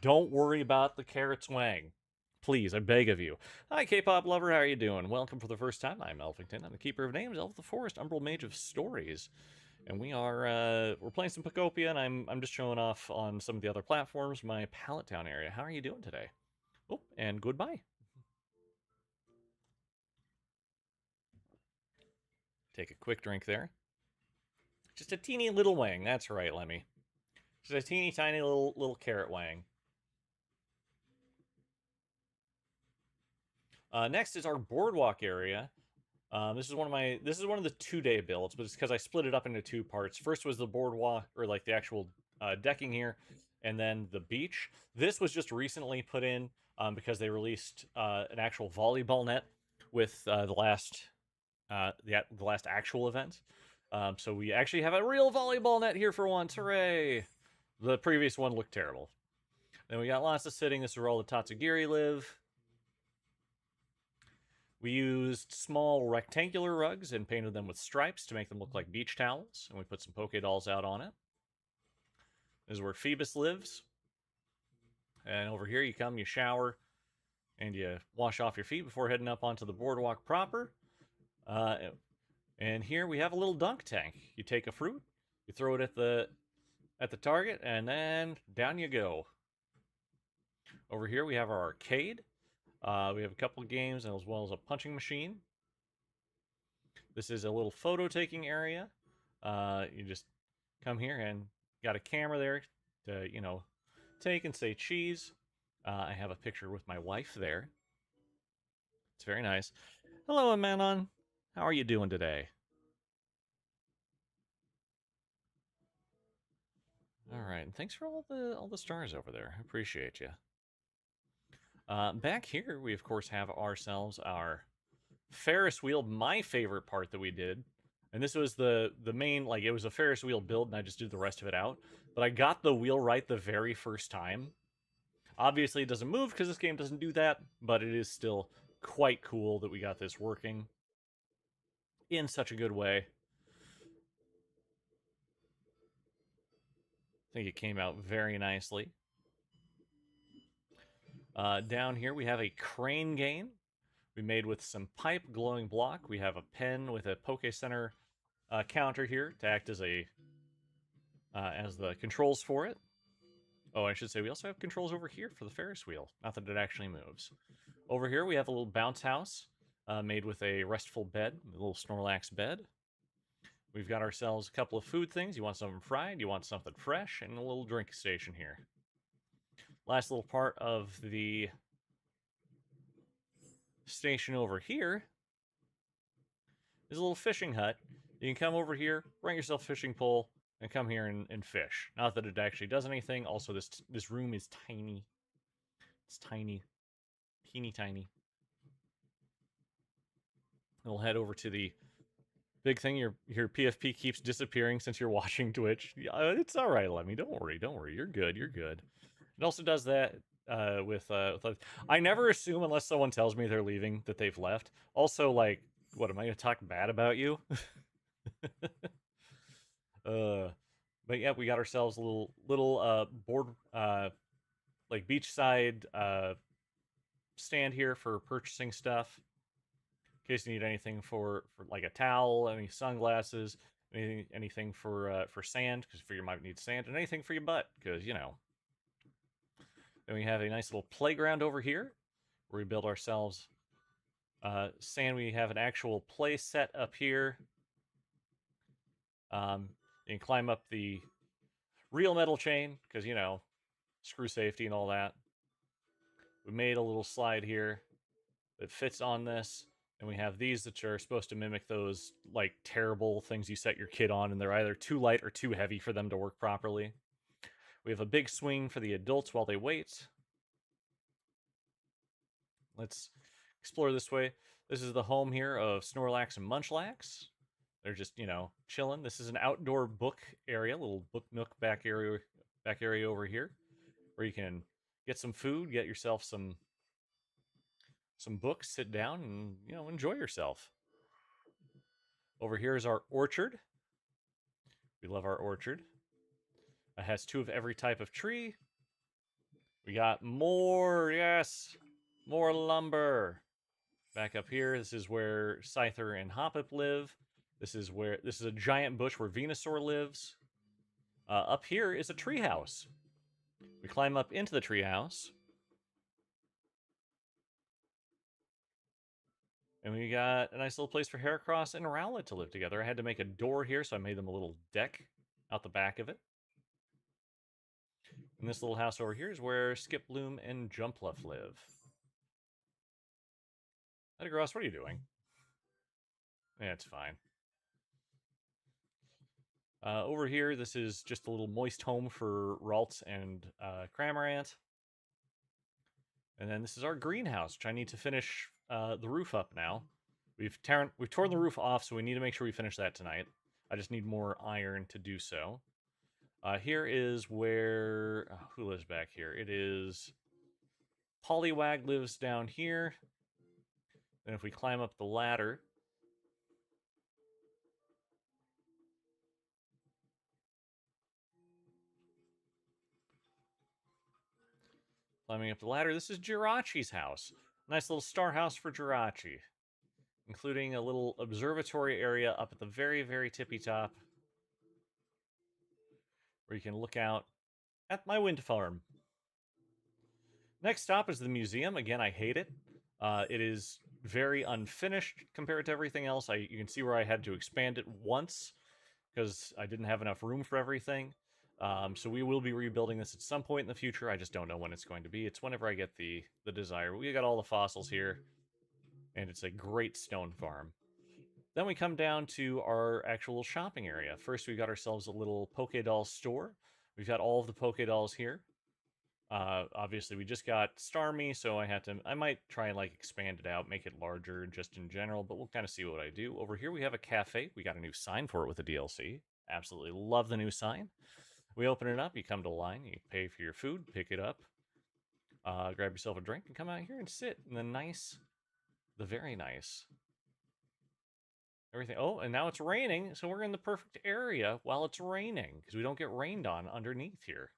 A: worry about the carrot's wang. Please, I beg of you. Hi, K-pop lover, how are you doing? Welcome for the first time. I'm Elfington. I'm the Keeper of Names, Elf of the Forest, Umbral Mage of Stories. And we're playing some Pokopia, and I'm just showing off on some of the other platforms, my Pallet Town area. How are you doing today? Oh, and goodbye. Take a quick drink there. Just a teeny little wang. That's right, Lemmy. Just a teeny tiny little carrot wang. Next is our boardwalk area. This is one of the 2-day builds, but it's because I split it up into 2 parts. First was the boardwalk, or like the actual decking here, and then the beach. This was just recently put in because they released an actual volleyball net with the last actual event. So we actually have a real volleyball net here for once. Hooray! The previous one looked terrible. Then we got lots of sitting. This is where all the Tatsugiri live. We used small rectangular rugs and painted them with stripes to make them look like beach towels, and we put some Poké Dolls out on it. This is where Phoebus lives. And over here, you come, you shower, and you wash off your feet before heading up onto the boardwalk proper. Uh, and here we have a little dunk tank. You take a fruit, you throw it at the target, and then down you go. Over here we have our arcade. We have a couple of games as well as a punching machine. This is a little photo taking area. You just come here and got a camera there to, take and say cheese. I have a picture with my wife there. It's very nice. Hello, Amanon. How are you doing today? All right, and thanks for all the stars over there. I appreciate you. Back here, we of course have ourselves our Ferris wheel. My favorite part that we did, and this was the main, like, it was a Ferris wheel build, and I just did the rest of it out. But I got the wheel right the very first time. Obviously, it doesn't move because this game doesn't do that, but it is still quite cool that we got this working in such a good way. I think it came out very nicely. Down here, we have a crane game we made with some pipe glowing block. We have a pen with a Poke Center counter here to act as the controls for it. Oh, I should say we also have controls over here for the Ferris wheel. Not that it actually moves. Over here, we have a little bounce house made with a restful bed, a little Snorlax bed. We've got ourselves a couple of food things. You want something fried, you want something fresh, and a little drink station here. Last little part of the station over here is a little fishing hut. You can come over here, bring yourself a fishing pole, and come here and fish. Not that it actually does anything. Also, this room is tiny. It's tiny. Teeny tiny. We'll head over to the big thing. Your PFP keeps disappearing since you're watching Twitch. It's all right, Lemmy. Don't worry. You're good. You're good. It also does that with I never assume unless someone tells me they're leaving that they've left. Also, like, what am I going to talk bad about you? But yeah, we got ourselves a little board like beachside stand here for purchasing stuff. In case you need anything for like a towel, any sunglasses, anything for sand, because you might need sand, and anything for your butt, because Then we have a nice little playground over here where we build ourselves sand. We have an actual play set up here. You can climb up the real metal chain because screw safety and all that. We made a little slide here that fits on this. And we have these that are supposed to mimic those, like, terrible things you set your kid on, and they're either too light or too heavy for them to work properly. We have a big swing for the adults while they wait. Let's explore this way. This is the home here of Snorlax and Munchlax. They're just, chilling. This is an outdoor book area, little book nook back area over here, where you can get some food, get yourself some books, sit down, and enjoy yourself. Over here is our orchard. We love our orchard. It has 2 of every type of tree. We got more, yes, more lumber. Back up here, this is where Scyther and Hoppip live. This is a giant bush where Venusaur lives. Up here is a treehouse. We climb up into the treehouse. And we got a nice little place for Heracross and Rowlet to live together. I had to make a door here, so I made them a little deck out the back of it. And this little house over here is where Skiploom and Jumpluff live. Metagross, what are you doing? Yeah, it's fine. Over here, this is just a little moist home for Ralts and Cramorant. And then this is our greenhouse, which I need to finish the roof up now. We've torn the roof off, so we need to make sure we finish that tonight. I just need more iron to do so. Here is where... who lives back here? It is... Poliwag lives down here. Then if we climb up the ladder, climbing up the ladder, this is Jirachi's house. Nice little star house for Jirachi, including a little observatory area up at the very, very tippy top, where you can look out at my wind farm. Next stop is the museum. Again, I hate it. It is very unfinished compared to everything else. You can see where I had to expand it once because I didn't have enough room for everything. So we will be rebuilding this at some point in the future. I just don't know when it's going to be. It's whenever I get the desire. We got all the fossils here, and it's a great stone farm. Then we come down to our actual shopping area. First, we got ourselves a little Pokédoll store. We've got all of the Pokédolls here. Obviously, we just got Starmie, so I might try and like expand it out, make it larger just in general, but we'll kind of see what I do. Over here, we have a cafe. We got a new sign for it with a DLC. Absolutely love the new sign. We open it up, you come to the line, you pay for your food, pick it up, grab yourself a drink, and come out here and sit in the very nice everything. Oh, and now it's raining, so we're in the perfect area while it's raining because we don't get rained on underneath here.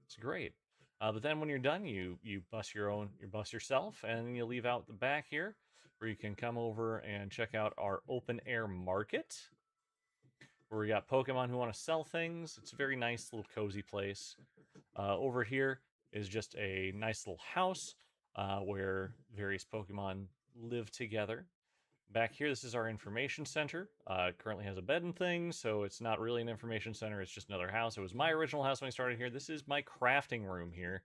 A: It's great. But then when you're done, you bus yourself, and you leave out the back here, where you can come over and check out our open air market, where we got Pokemon who want to sell things. It's a very nice little cozy place. Over here is just a nice little house where various Pokemon live together. Back here, this is our information center. It currently has a bed and things, so it's not really an information center. It's just another house. It was my original house when I started here. This is my crafting room here.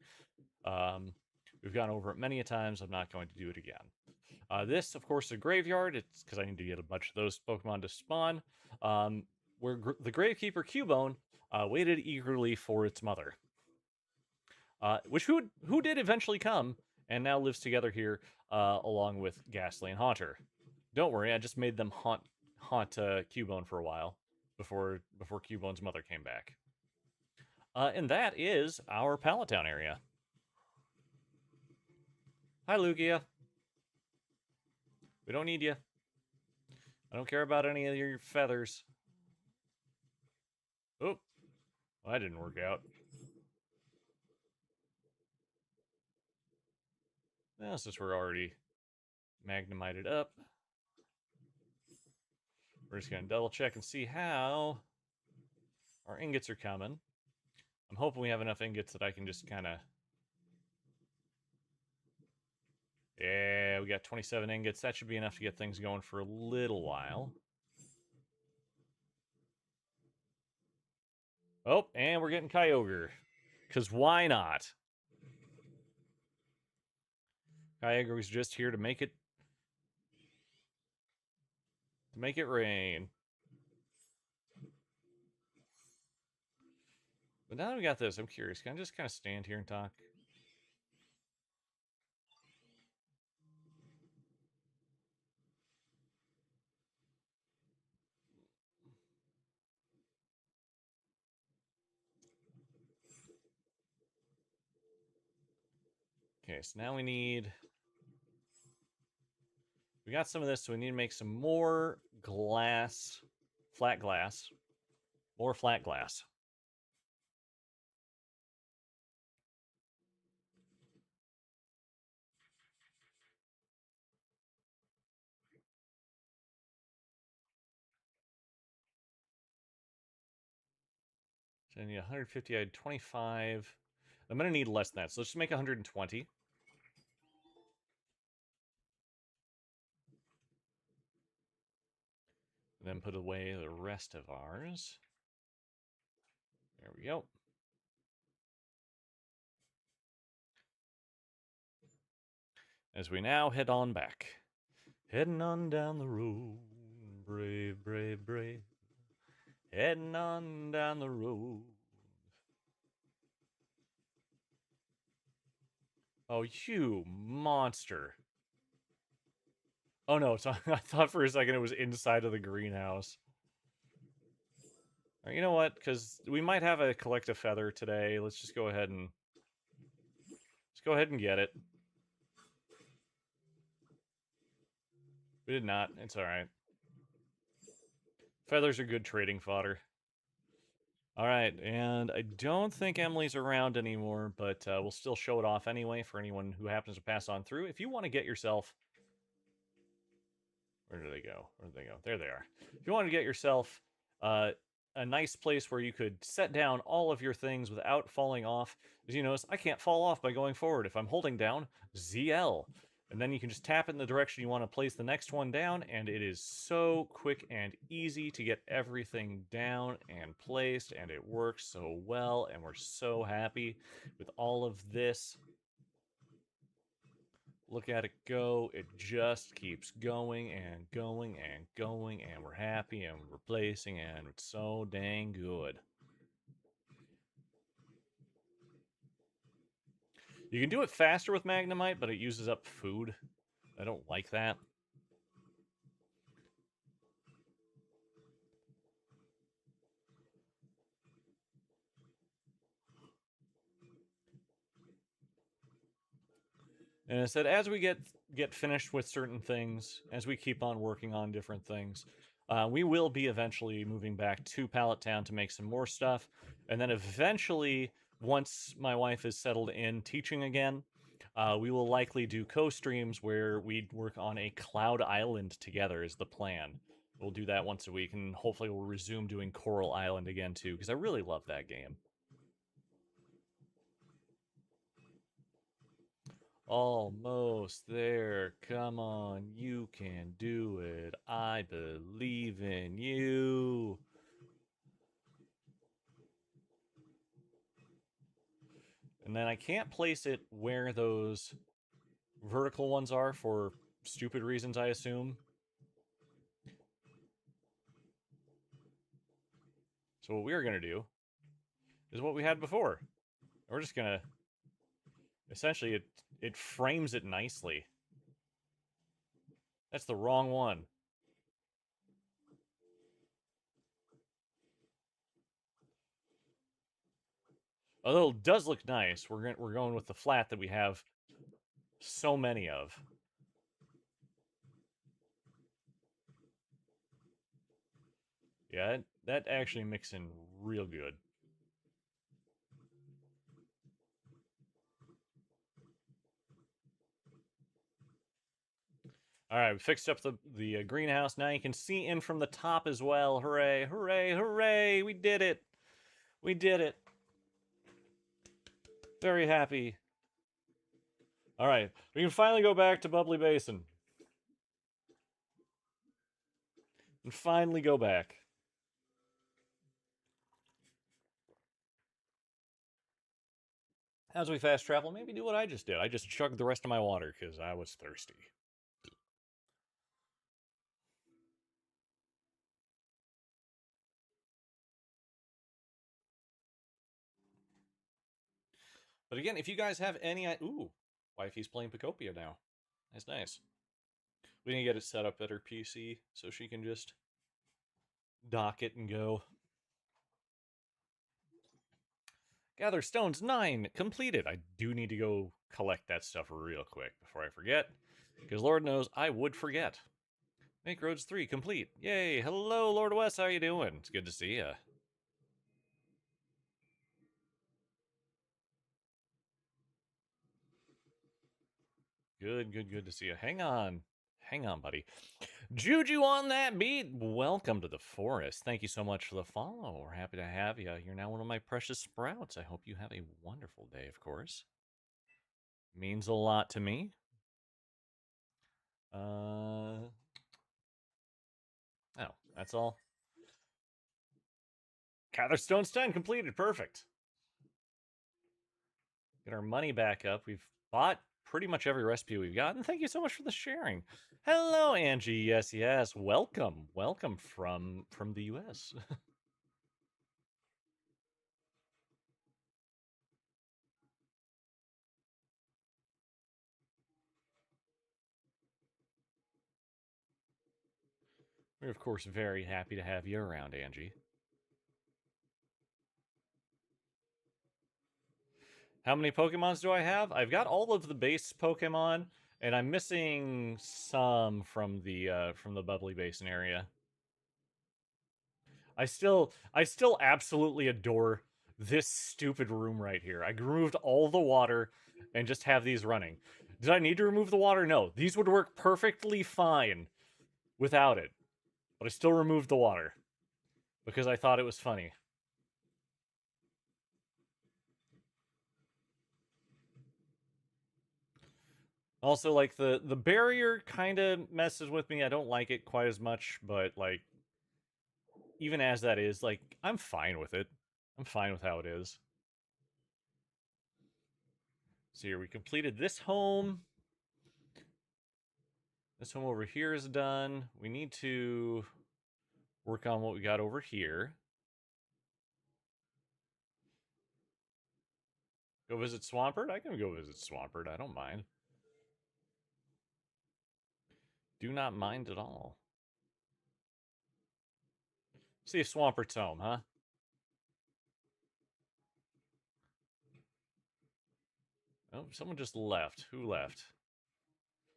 A: We've gone over it many a times. I'm not going to do it again. This, of course, is a graveyard. It's because I need to get a bunch of those Pokemon to spawn. Where the Gravekeeper Cubone waited eagerly for its mother, who did eventually come and now lives together here along with Ghastly and Haunter. Don't worry, I just made them haunt Cubone for a while before Cubone's mother came back. And that is our Pallet Town area. Hi, Lugia. We don't need you. I don't care about any of your feathers. Oh, well, that didn't work out. Well, since we're already magnemited up, we're just going to double check and see how our ingots are coming. I'm hoping we have enough ingots that I can just kind of... Yeah, we got 27 ingots. That should be enough to get things going for a little while. Oh, and we're getting Kyogre. Because why not? Kyogre was just here to make it rain. But now that we got this, I'm curious. Can I just kind of stand here and talk? Okay, so now we got some of this, so we need to make some more flat glass. More flat glass. So I need 150, I had 25. I'm going to need less than that, so let's just make 120. Then put away the rest of ours. There we go. As we now head on back. Heading on down the road. Brave, brave, brave. Heading on down the road. Oh, you monster. Oh no, so I thought for a second it was inside of the greenhouse. All right, you know what? Because we might have a collective feather today. Let's just go ahead and get it. We did not. It's alright. Feathers are good trading fodder. Alright, and I don't think Emily's around anymore, but we'll still show it off anyway for anyone who happens to pass on through. If you want to get yourself... Where did they go? Where did they go? There they are. If you want to get yourself uh, a nice place where you could set down all of your things without falling off, as you notice, I can't fall off by going forward. If I'm holding down ZL, and then you can just tap it in the direction you want to place the next one down, and it is so quick and easy to get everything down and placed, and it works so well, and we're so happy with all of this. Look at it go. It just keeps going and going and going, and we're happy and we're replacing, and it's so dang good. You can do it faster with Magnemite, but it uses up food. I don't like that. And I said, as we get finished with certain things, as we keep on working on different things, we will be eventually moving back to Pallet Town to make some more stuff, and then eventually, once my wife is settled in teaching again, we will likely do co-streams where we work on a Cloud Island together. Is the plan. We'll do that once a week, and hopefully we'll resume doing Coral Island again too, because I really love that game. Almost there. Come on, you can do it. I believe in you. And then I can't place it where those vertical ones are for stupid reasons, I assume. So what we're going to do is what we had before. We're just going to... Essentially, it frames it nicely. That's the wrong one. Although it does look nice, we're going with the flat that we have so many of. Yeah, that actually mixes in real good. All right, we fixed up the greenhouse. Now you can see in from the top as well. Hooray, hooray, hooray! We did it! We did it! Very happy. All right, we can finally go back to Bubbly Basin. And finally go back. As we fast travel, maybe do what I just did. I just chugged the rest of my water because I was thirsty. But again, if you guys have any... Ooh, wifey's playing Pokopia now. That's nice. We need to get it set up at her PC so she can just dock it and go. Gather stones 9 completed. I do need to go collect that stuff real quick before I forget, because Lord knows I would forget. Make roads 3 complete. Yay! Hello, Lord West. How you doing? It's good to see ya. Good, good, good to see you. Hang on. Hang on, buddy. Juju on that beat. Welcome to the forest. Thank you so much for the follow. We're happy to have you. You're now one of my precious sprouts. I hope you have a wonderful day, of course. Means a lot to me. Oh, that's all. Catherstone's 10 completed. Perfect. Get our money back up. We've bought pretty much every recipe we've got, and thank you so much for the sharing. Hello, Angie. Yes, yes. Welcome. Welcome from the US. We're, of course, very happy to have you around, Angie. How many Pokemons do I have? I've got all of the base Pokemon, And I'm missing some from the bubbly basin area. I still absolutely adore this stupid room right here. I removed all the water and just have these running. Did I need to remove the water? No. These would work perfectly fine without it. But I still removed the water because I thought it was funny. Also, like the barrier kind of messes with me. I don't like it quite as much, but like even as that is, like I'm fine with it. I'm fine with how it is. So here we completed this home. This home over here is done. We need to work on what we got over here. Go visit Swampert? I can go visit Swampert. I don't mind. Do not mind at all. See if Swampert's home, huh? Oh, someone just left. Who left?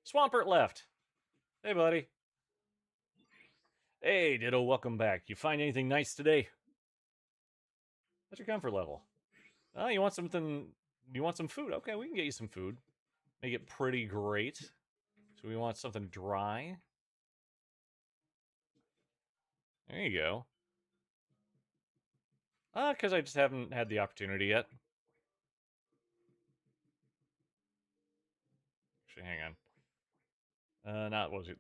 A: Swampert left. Hey, buddy. Hey, Ditto, welcome back. You find anything nice today? What's your comfort level? Oh, you want something? You want some food? Okay, we can get you some food. Make it pretty great. So we want something dry. There you go. Because I just haven't had the opportunity yet. Actually, hang on. Not what was it?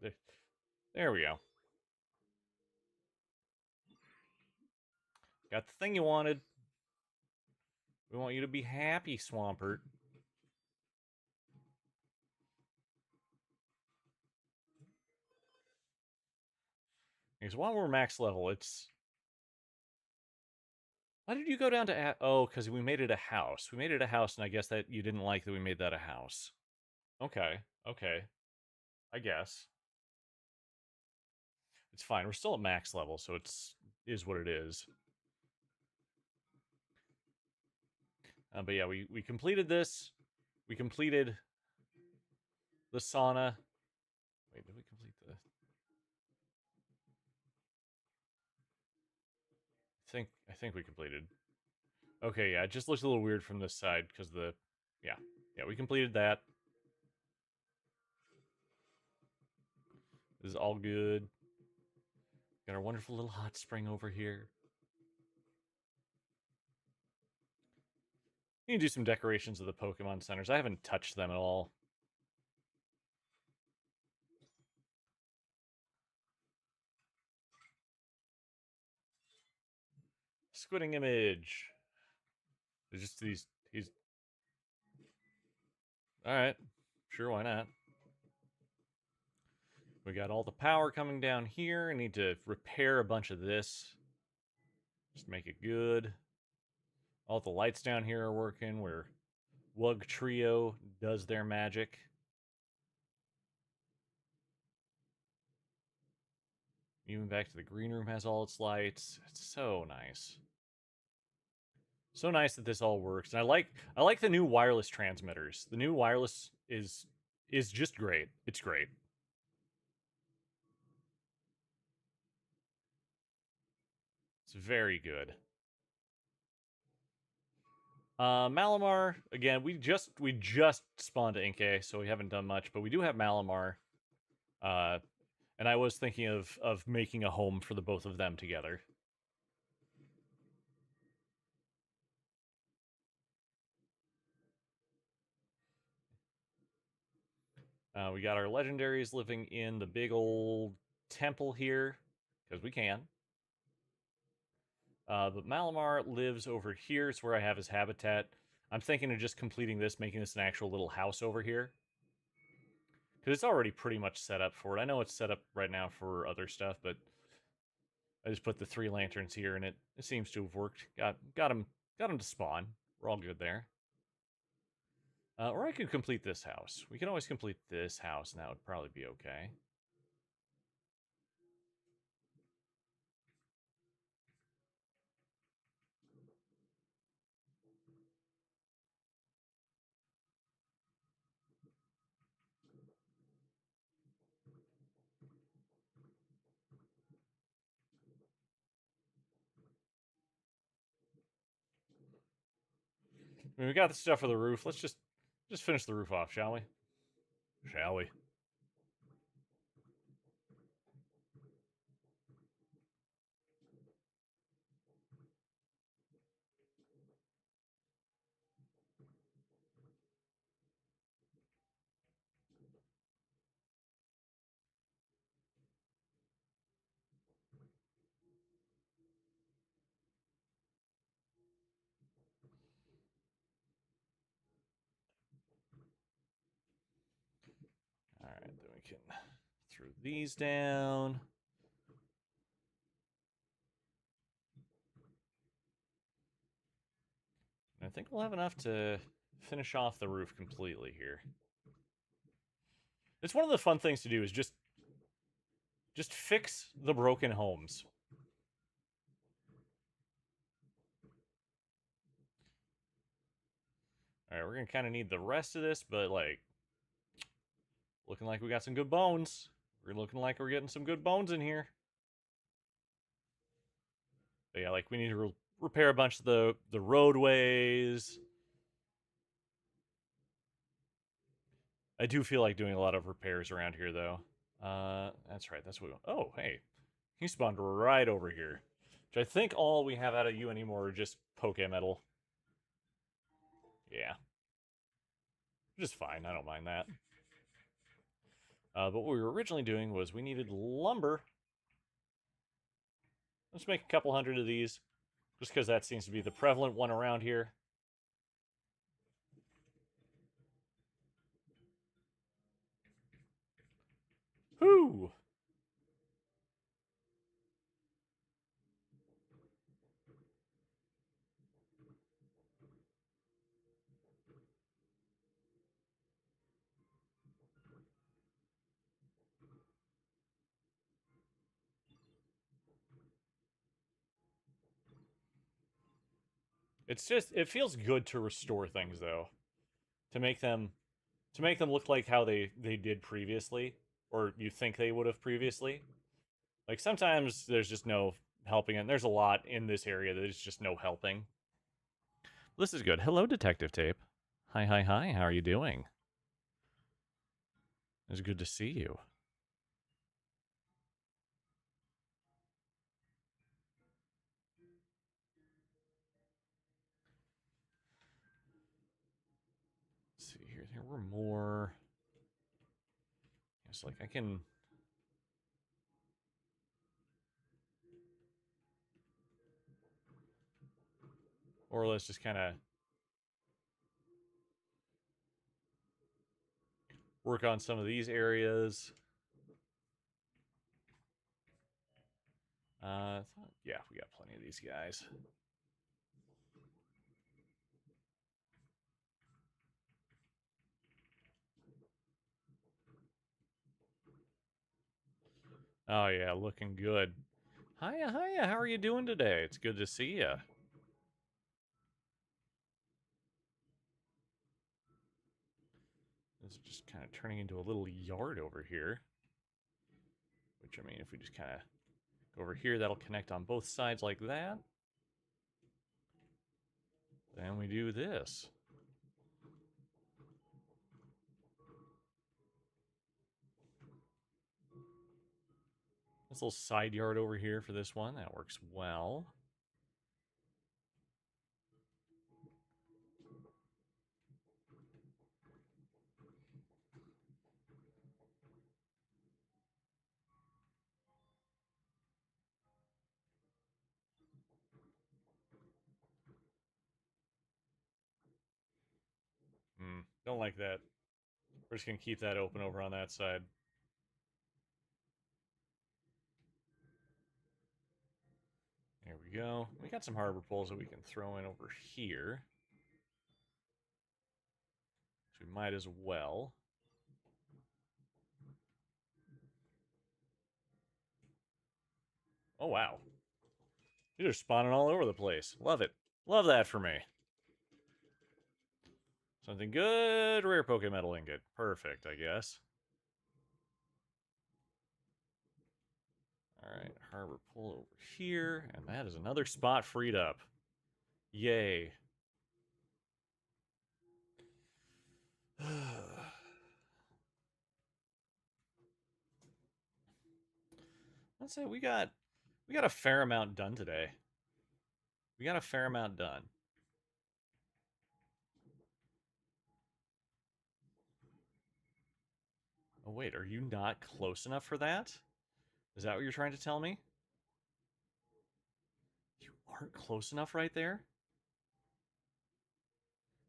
A: There we go. Got the thing you wanted. We want you to be happy, Swampert. Because while we're max level, it's... Why did you go down to... Oh, because we made it a house. We made it a house, and I guess that you didn't like that we made that a house. Okay, okay. I guess. It's fine. We're still at max level, so it's... is what it is. But yeah, we completed this. We completed the sauna. Wait, did we complete the... I think we completed. Okay, yeah, it just looks a little weird from this side because the... Yeah. Yeah, we completed that. This is all good. Got our wonderful little hot spring over here. You can do some decorations of the Pokemon centers. I haven't touched them at all. Squidding image. There's just these... He's... Alright. Sure, why not? We got all the power coming down here. I need to repair a bunch of this. Just make it good. All the lights down here are working. Where Wug Trio does their magic. Even back to the green room has all its lights. It's so nice. So nice that this all works. And I like the new wireless transmitters. The new wireless is just great. It's great. It's very good. Malamar, again, we just spawned to Inkay, so we haven't done much, but we do have Malamar. And I was thinking of making a home for the both of them together. We got our legendaries living in the big old temple here, because we can. But Malamar lives over here. It's where I have his habitat. I'm thinking of just completing this, making this an actual little house over here. Because it's already pretty much set up for it. I know it's set up right now for other stuff, but I just put the 3 lanterns here, and it seems to have worked. Got him to spawn. We're all good there. Or I could complete this house. We can always complete this house, and that would probably be okay. I mean, we got the stuff for the roof. Let's just finish the roof off, shall we? Shall we? All right, then we can throw these down. And I think we'll have enough to finish off the roof completely here. It's one of the fun things to do is just fix the broken homes. All right, we're gonna kind of need the rest of this, but like, looking like we got some good bones. We're looking like we're getting some good bones in here. But yeah, like we need to repair a bunch of the roadways. I do feel like doing a lot of repairs around here, though. That's right. That's what we want. Oh, hey. He spawned right over here. Which I think all we have out of you anymore are just poke metal. Yeah. Which is fine. I don't mind that. But what we were originally doing was we needed lumber. Let's make a couple hundred of these. Just because that seems to be the prevalent one around here. Whoo! It's just, it feels good to restore things, though. To make them look like how they did previously, or you think they would have previously. Like sometimes there's just no helping, and there's a lot in this area that is just no helping. This is good. Hello, Detective Tape. Hi, hi, hi. How are you doing? It's good to see you. Let's see here. There were more. It's like I can. Or let's just kind of work on some of these areas. Yeah, we got plenty of these guys. Oh yeah, looking good. Hiya, hiya. How are you doing today? It's good to see you. This is just kind of turning into a little yard over here. Which, I mean, if we just kind of go over here, that'll connect on both sides like that. Then we do this. This little side yard over here for this one. That works well. Don't like that. We're just going to keep that open over on that side. There we go. We got some harbor poles that we can throw in over here. So we might as well. Oh, wow. These are spawning all over the place. Love it. Love that for me. Something good. Rare Pokemetal ingot. Perfect, I guess. Alright, harbor pole over here. And that is another spot freed up. Yay. Let's say we got a fair amount done today. We got a fair amount done. Oh wait, are you not close enough for that? Is that what you're trying to tell me? You aren't close enough right there?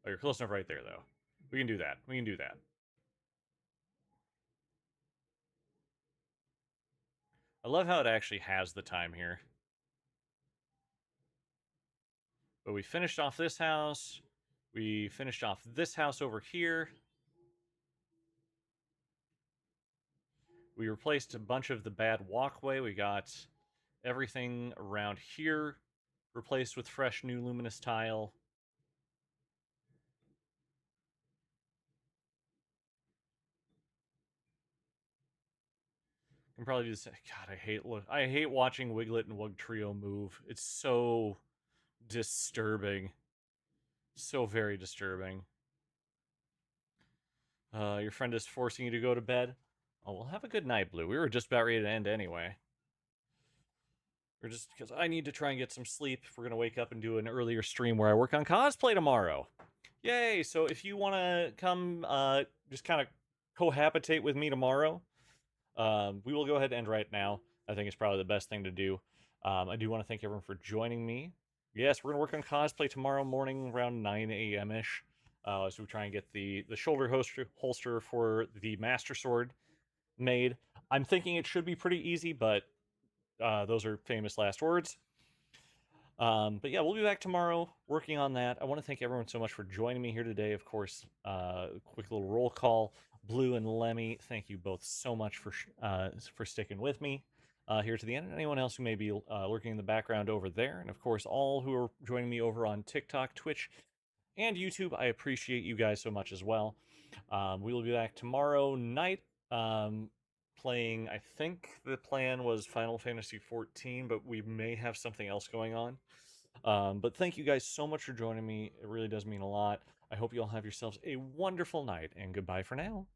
A: Oh, you're close enough right there though. We can do that. We can do that. I love how it actually has the time here. But we finished off this house. We finished off this house over here. We replaced a bunch of the bad walkway. We got everything around here replaced with fresh new luminous tile. Can probably do this. God, I hate watching Wiglet and Wug Trio move. It's so disturbing. So very disturbing. Your friend is forcing you to go to bed. Oh, well, have a good night, Blue. We were just about ready to end anyway. Or just because I need to try and get some sleep. We're gonna wake up and do an earlier stream where I work on cosplay tomorrow. Yay! So if you want to come, just kind of cohabitate with me tomorrow, we will go ahead and end right now. I think it's probably the best thing to do. I do want to thank everyone for joining me. Yes, we're gonna work on cosplay tomorrow morning around 9 a.m. ish. As we try and get the shoulder holster for the Master Sword made. I'm thinking it should be pretty easy, but those are famous last words. But yeah, we'll be back tomorrow working on that. I want to thank everyone so much for joining me here today. Of course, quick little roll call. Blue and Lemmy, thank you both so much for sticking with me here to the end. And anyone else who may be lurking in the background over there, and of course, all who are joining me over on TikTok, Twitch, and YouTube, I appreciate you guys so much as well. We will be back tomorrow night. Playing, I think the plan was Final Fantasy 14, but we may have something else going on. But thank you guys so much for joining me. It really does mean a lot. I hope you all have yourselves a wonderful night, and goodbye for now.